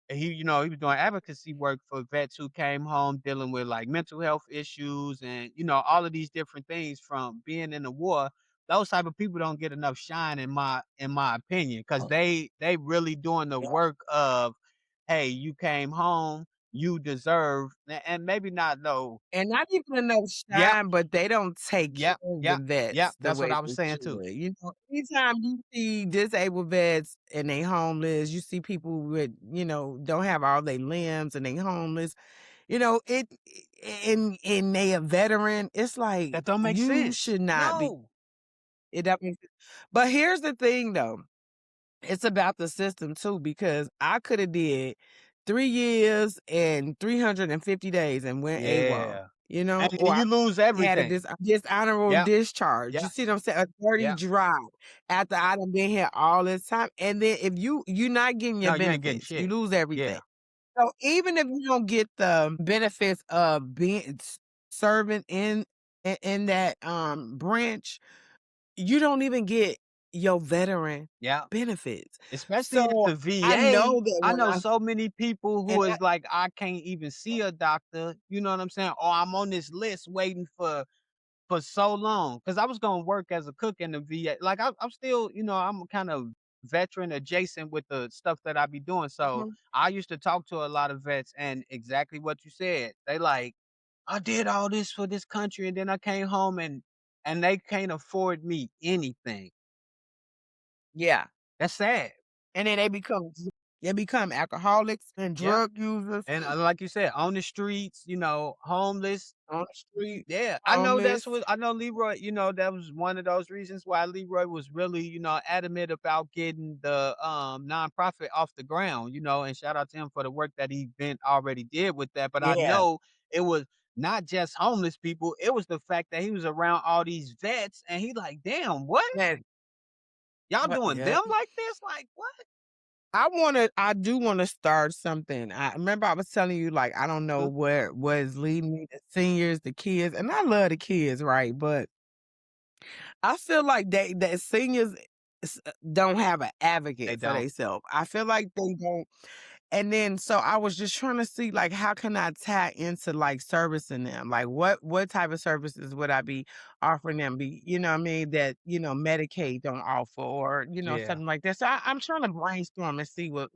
and he was doing advocacy work for vets who came home dealing with like mental health issues and all of these different things from being in the war. Those type of people don't get enough shine in my opinion because they really doing the work of, hey, you came home, you deserve, and maybe not no. And not even enough Yep, shine, but they don't take care yep, of the yep, yep. vets the That's what way I was they saying should. too. Anytime you see disabled vets and they homeless, you see people with, don't have all their limbs and they homeless, it and they a veteran, it's like That don't make you sense. should not be No, it that makes but here's the thing though. It's about the system too, because I could have did 3 years and 350 days and went AWOL, yeah, or and I you lose had a everything. dishonorable Yep, discharge. You yep, see what I'm saying? A dirty yep. drive after I done been here all this time, and then if you're not getting your No, you ain't getting benefits, you shit. lose everything. Yeah. So even if you don't get the benefits of being serving in that branch, you don't even get your veteran Yeah, benefits. especially at So the I VA. know that I when know I so many people and who is like, I can't even see a doctor. You know what I'm saying? Or I'm on this list waiting for so long because I was gonna work as a cook in the VA. Like I'm still, I'm kind of veteran adjacent with the stuff that I be doing. So mhm, I used to talk to a lot of vets, and exactly what you said. They like, I did all this for this country, and then I came home and they can't afford me anything. yeah, That's sad. and then they become alcoholics and Yep. drug users And, like you said, on the streets, homeless. on the street, Yeah, homeless. I know Leroy, that was one of those reasons why Leroy was really, adamant about getting the nonprofit off the ground, and shout out to him for the work that he been already did with that. But I Yeah, know it was not just homeless people, it was the fact that he was around all these vets and he like, damn, what? that Y'all what doing yeah. them like this? Like what? I do wanna start something. I remember I was telling you, like, I don't know Mhm. what is leading me, the seniors, the kids, and I love the kids, right? But I feel like that seniors don't have an They advocate for don't. themselves. I feel like they don't. And then so I was just trying to see like how can I tap into like servicing them? Like what type of services would I be offering them? You know what I mean? That, Medicaid don't offer or, Yeah. something like that. So I'm trying to brainstorm and see where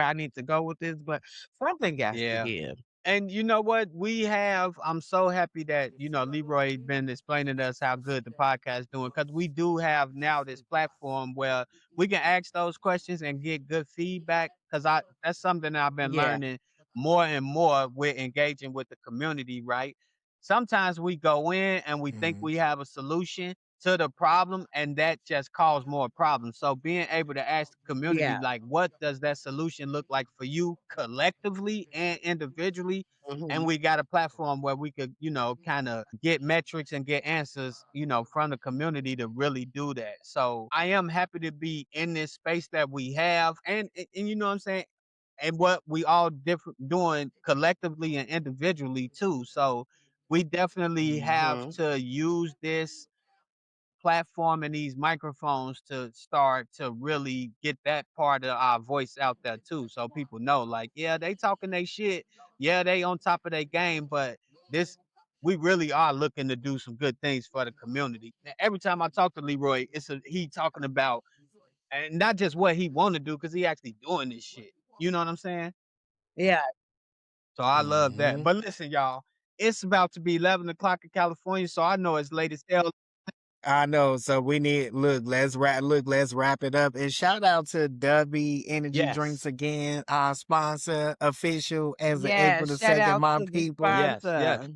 I need to go with this, but something got to Yeah. give. And you know what? I'm so happy that, Leroy been explaining to us how good the podcast doing because we do have now this platform where we can ask those questions and get good feedback. Cause that's something that I've been Yeah. learning more and more with engaging with the community, right? Sometimes we go in and we think Mhm. we have a solution to the problem and that just cause more problems. So being able to ask the community, Yeah. like, what does that solution look like for you collectively and individually? And Mhm. we got a platform where we could, kind of get metrics and get answers, from the community to really do that. So I am happy to be in this space that we have. And you know what I'm saying? And what we all different doing collectively and individually too. So we definitely have Mhm. to use this platform and these microphones to start to really get that part of our voice out there too, so people know, like, yeah, they talking they shit, yeah, they on top of their game, but this we really are looking to do some good things for the community. Every time I talk to Leroy, he talking about, and not just what he want to do, because he actually doing this shit. You know what I'm saying? Yeah. So I love that. Mhm. But listen, y'all, it's about to be 11 o'clock in California, so I know it's late as hell. I know. So we need let's wrap it up. And shout out to W Energy Yes, Drinks again, our sponsor, official as of Yeah, April the shout 2nd, out my to the people. yes, yes. sponsor.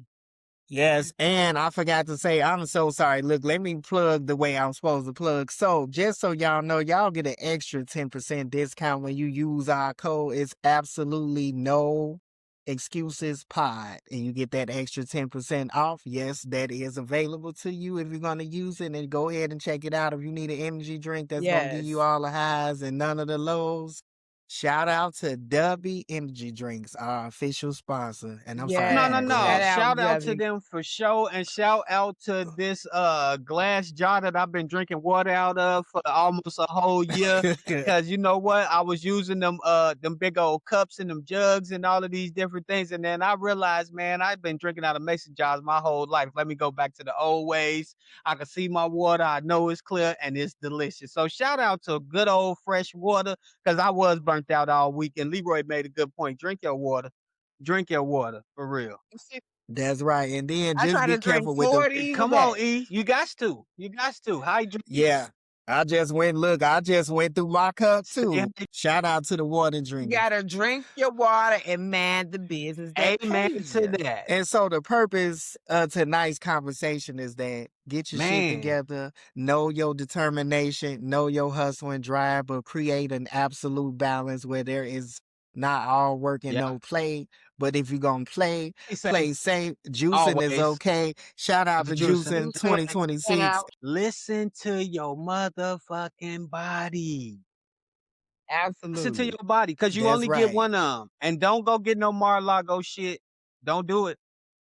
Yes, and I forgot to say, I'm so sorry. Look, let me plug the way I'm supposed to plug. So, just so y'all know, y'all get an extra 10% discount when you use our code. It's absolutely no excuses pod, and you get that extra 10% off. Yes, that is available to you if you're going to use it. And go ahead and check it out. If you need an energy drink that's going to give you Yes. all the highs and none of the lows, shout out to W Energy Drinks, our official sponsor. And I'm sorry, No, no, y'all. Yes. Go no. Shout ahead. out Shout out to W. them for sure, and shout out to this glass jar that I've been drinking water out of for almost a whole year. Cause you know what? I was using them big old cups and them jugs and all of these different things. And then I realized, man, I've been drinking out of mason jars my whole life. Let me go back to the old ways. I can see my water, I know it's clear and it's delicious. So shout out to good old fresh water, because I was burnt out all week. And Leroy made a good point. Drink your water. Drink your water for real. That's right. And then I just try be to drink careful with the 40 a Come on, day. E. You got to. You got to. Hydrate. yeah. I just went through my cup Stay too. hydrated. Shout out to the water You drinkers. gotta drink your water and mind the business that Amen pays to you. that. And so the purpose of tonight's conversation is that get your shit Man. together, know your determination, know your hustle and drive, but create an absolute balance where there is not all work and Yeah. no play. But if you're gonna play, Stay safe. play safe. Juicing is Always. okay. Shout out The to juicing. Juicing Juicing and 2026. out. Listen to your motherfucking body. Listen to Absolutely. your body, because you That's only get right. one. And don't go get no Mar-a-Lago shit. Don't do it.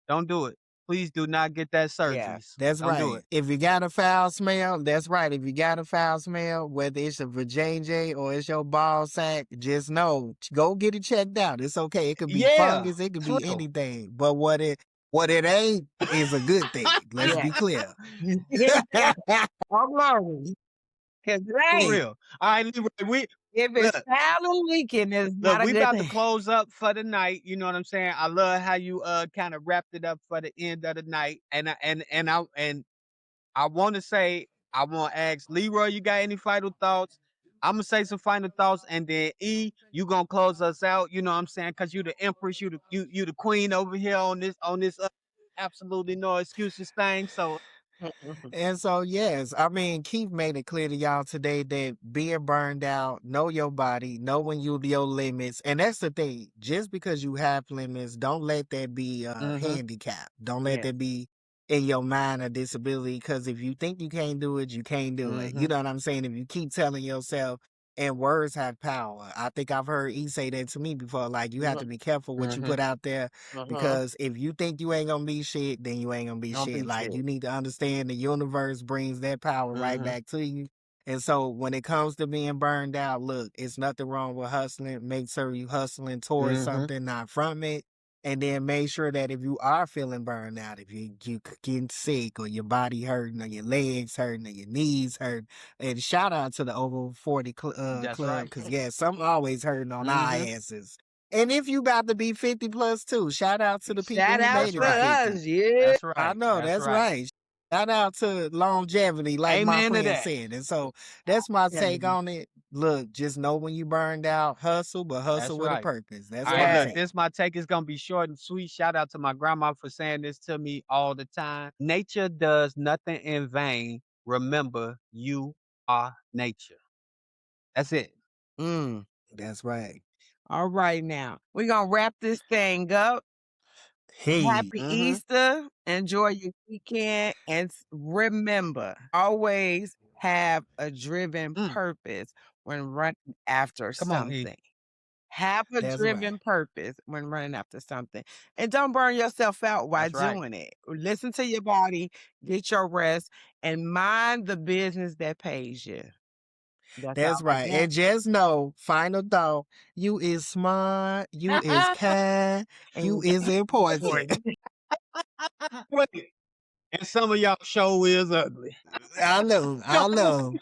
Don't do it. Please do not get that Yeah. surgeries. That's Don't do right. it. If you got a foul smell, that's right. If you got a foul smell, whether it's a vajayjay or it's your ball sack, just know, go get it checked out. It's okay. It could be Yeah. fungus, it could For be real. anything. But what it ain't is a good thing. Let's Yeah. be clear. I'm learning. 'Cause For hey, real. All right, Leroy, we if it's look. foul and leaking, it's Look, not a we good about to thing. close up for the night. You know what I'm saying? I love how you kind of wrapped it up for the end of the night. And I want to say, I want to ask Leroy, you got any final thoughts? I'm gonna say some final thoughts, and then E, you gonna close us out. You know what I'm saying? Cause you the empress, you the queen over here on this absolutely no excuses thing. So And so, yes, I mean, Keith made it clear to y'all today that being burned out, know your body, know when you your limits. And that's the thing. Just because you have limits, don't let that be a hmm handicap. Don't let yeah. that be in your mind a disability. Because if you think you can't do it, you can't do it. You hmm know what I'm saying? If you keep telling yourself, and words have power. I think I've heard E say that to me before. Like, you have to be careful what you hmm put out there Uh-huh. because if you think you ain't gonna be shit, then you ain't gonna be Don't shit. be Like, you shit. need to understand the universe brings that power right hmm back to you. And so when it comes to being burned out, look, it's nothing wrong with hustling. Make sure you hustling towards hmm something, not from it. And then make sure that if you are feeling burned out, if you getting sick or your body hurting or your legs hurting or your knees hurting, and shout out to the over 40 That's club right. because yeah, some always hurting on our hmm asses. And if you about to be 50 plus too, shout out to the people Shout who out made That's it to to right. 50. us, yeah. That's I right. know, That's that's right. right. Shout out to longevity, like my Amen to friend that. said. And so that's my Yeah. take on it. Look, just know when you burned out, hustle, but hustle That's with a right. purpose. That's All right, my Yes. look, take. this my take is gonna be short and sweet. Shout out to my grandma for saying this to me all the time. Nature does nothing in vain. Remember, you are nature. That's it. Mm. That's right. All right now. We're gonna wrap this thing up. Hey. Happy Easter. Enjoy your weekend. And remember, always have a driven Mm, purpose when running after come on, E. something. Have a That's right. driven purpose when running after something. And don't burn yourself out while That's right. doing it. Listen to your body, get your rest, and mind the business that pays you. That's That's all I right. got. And just know, final thought, you is smart, you is kind, you And is important. important. Wait, and some of y'all show is ugly. I know, I know.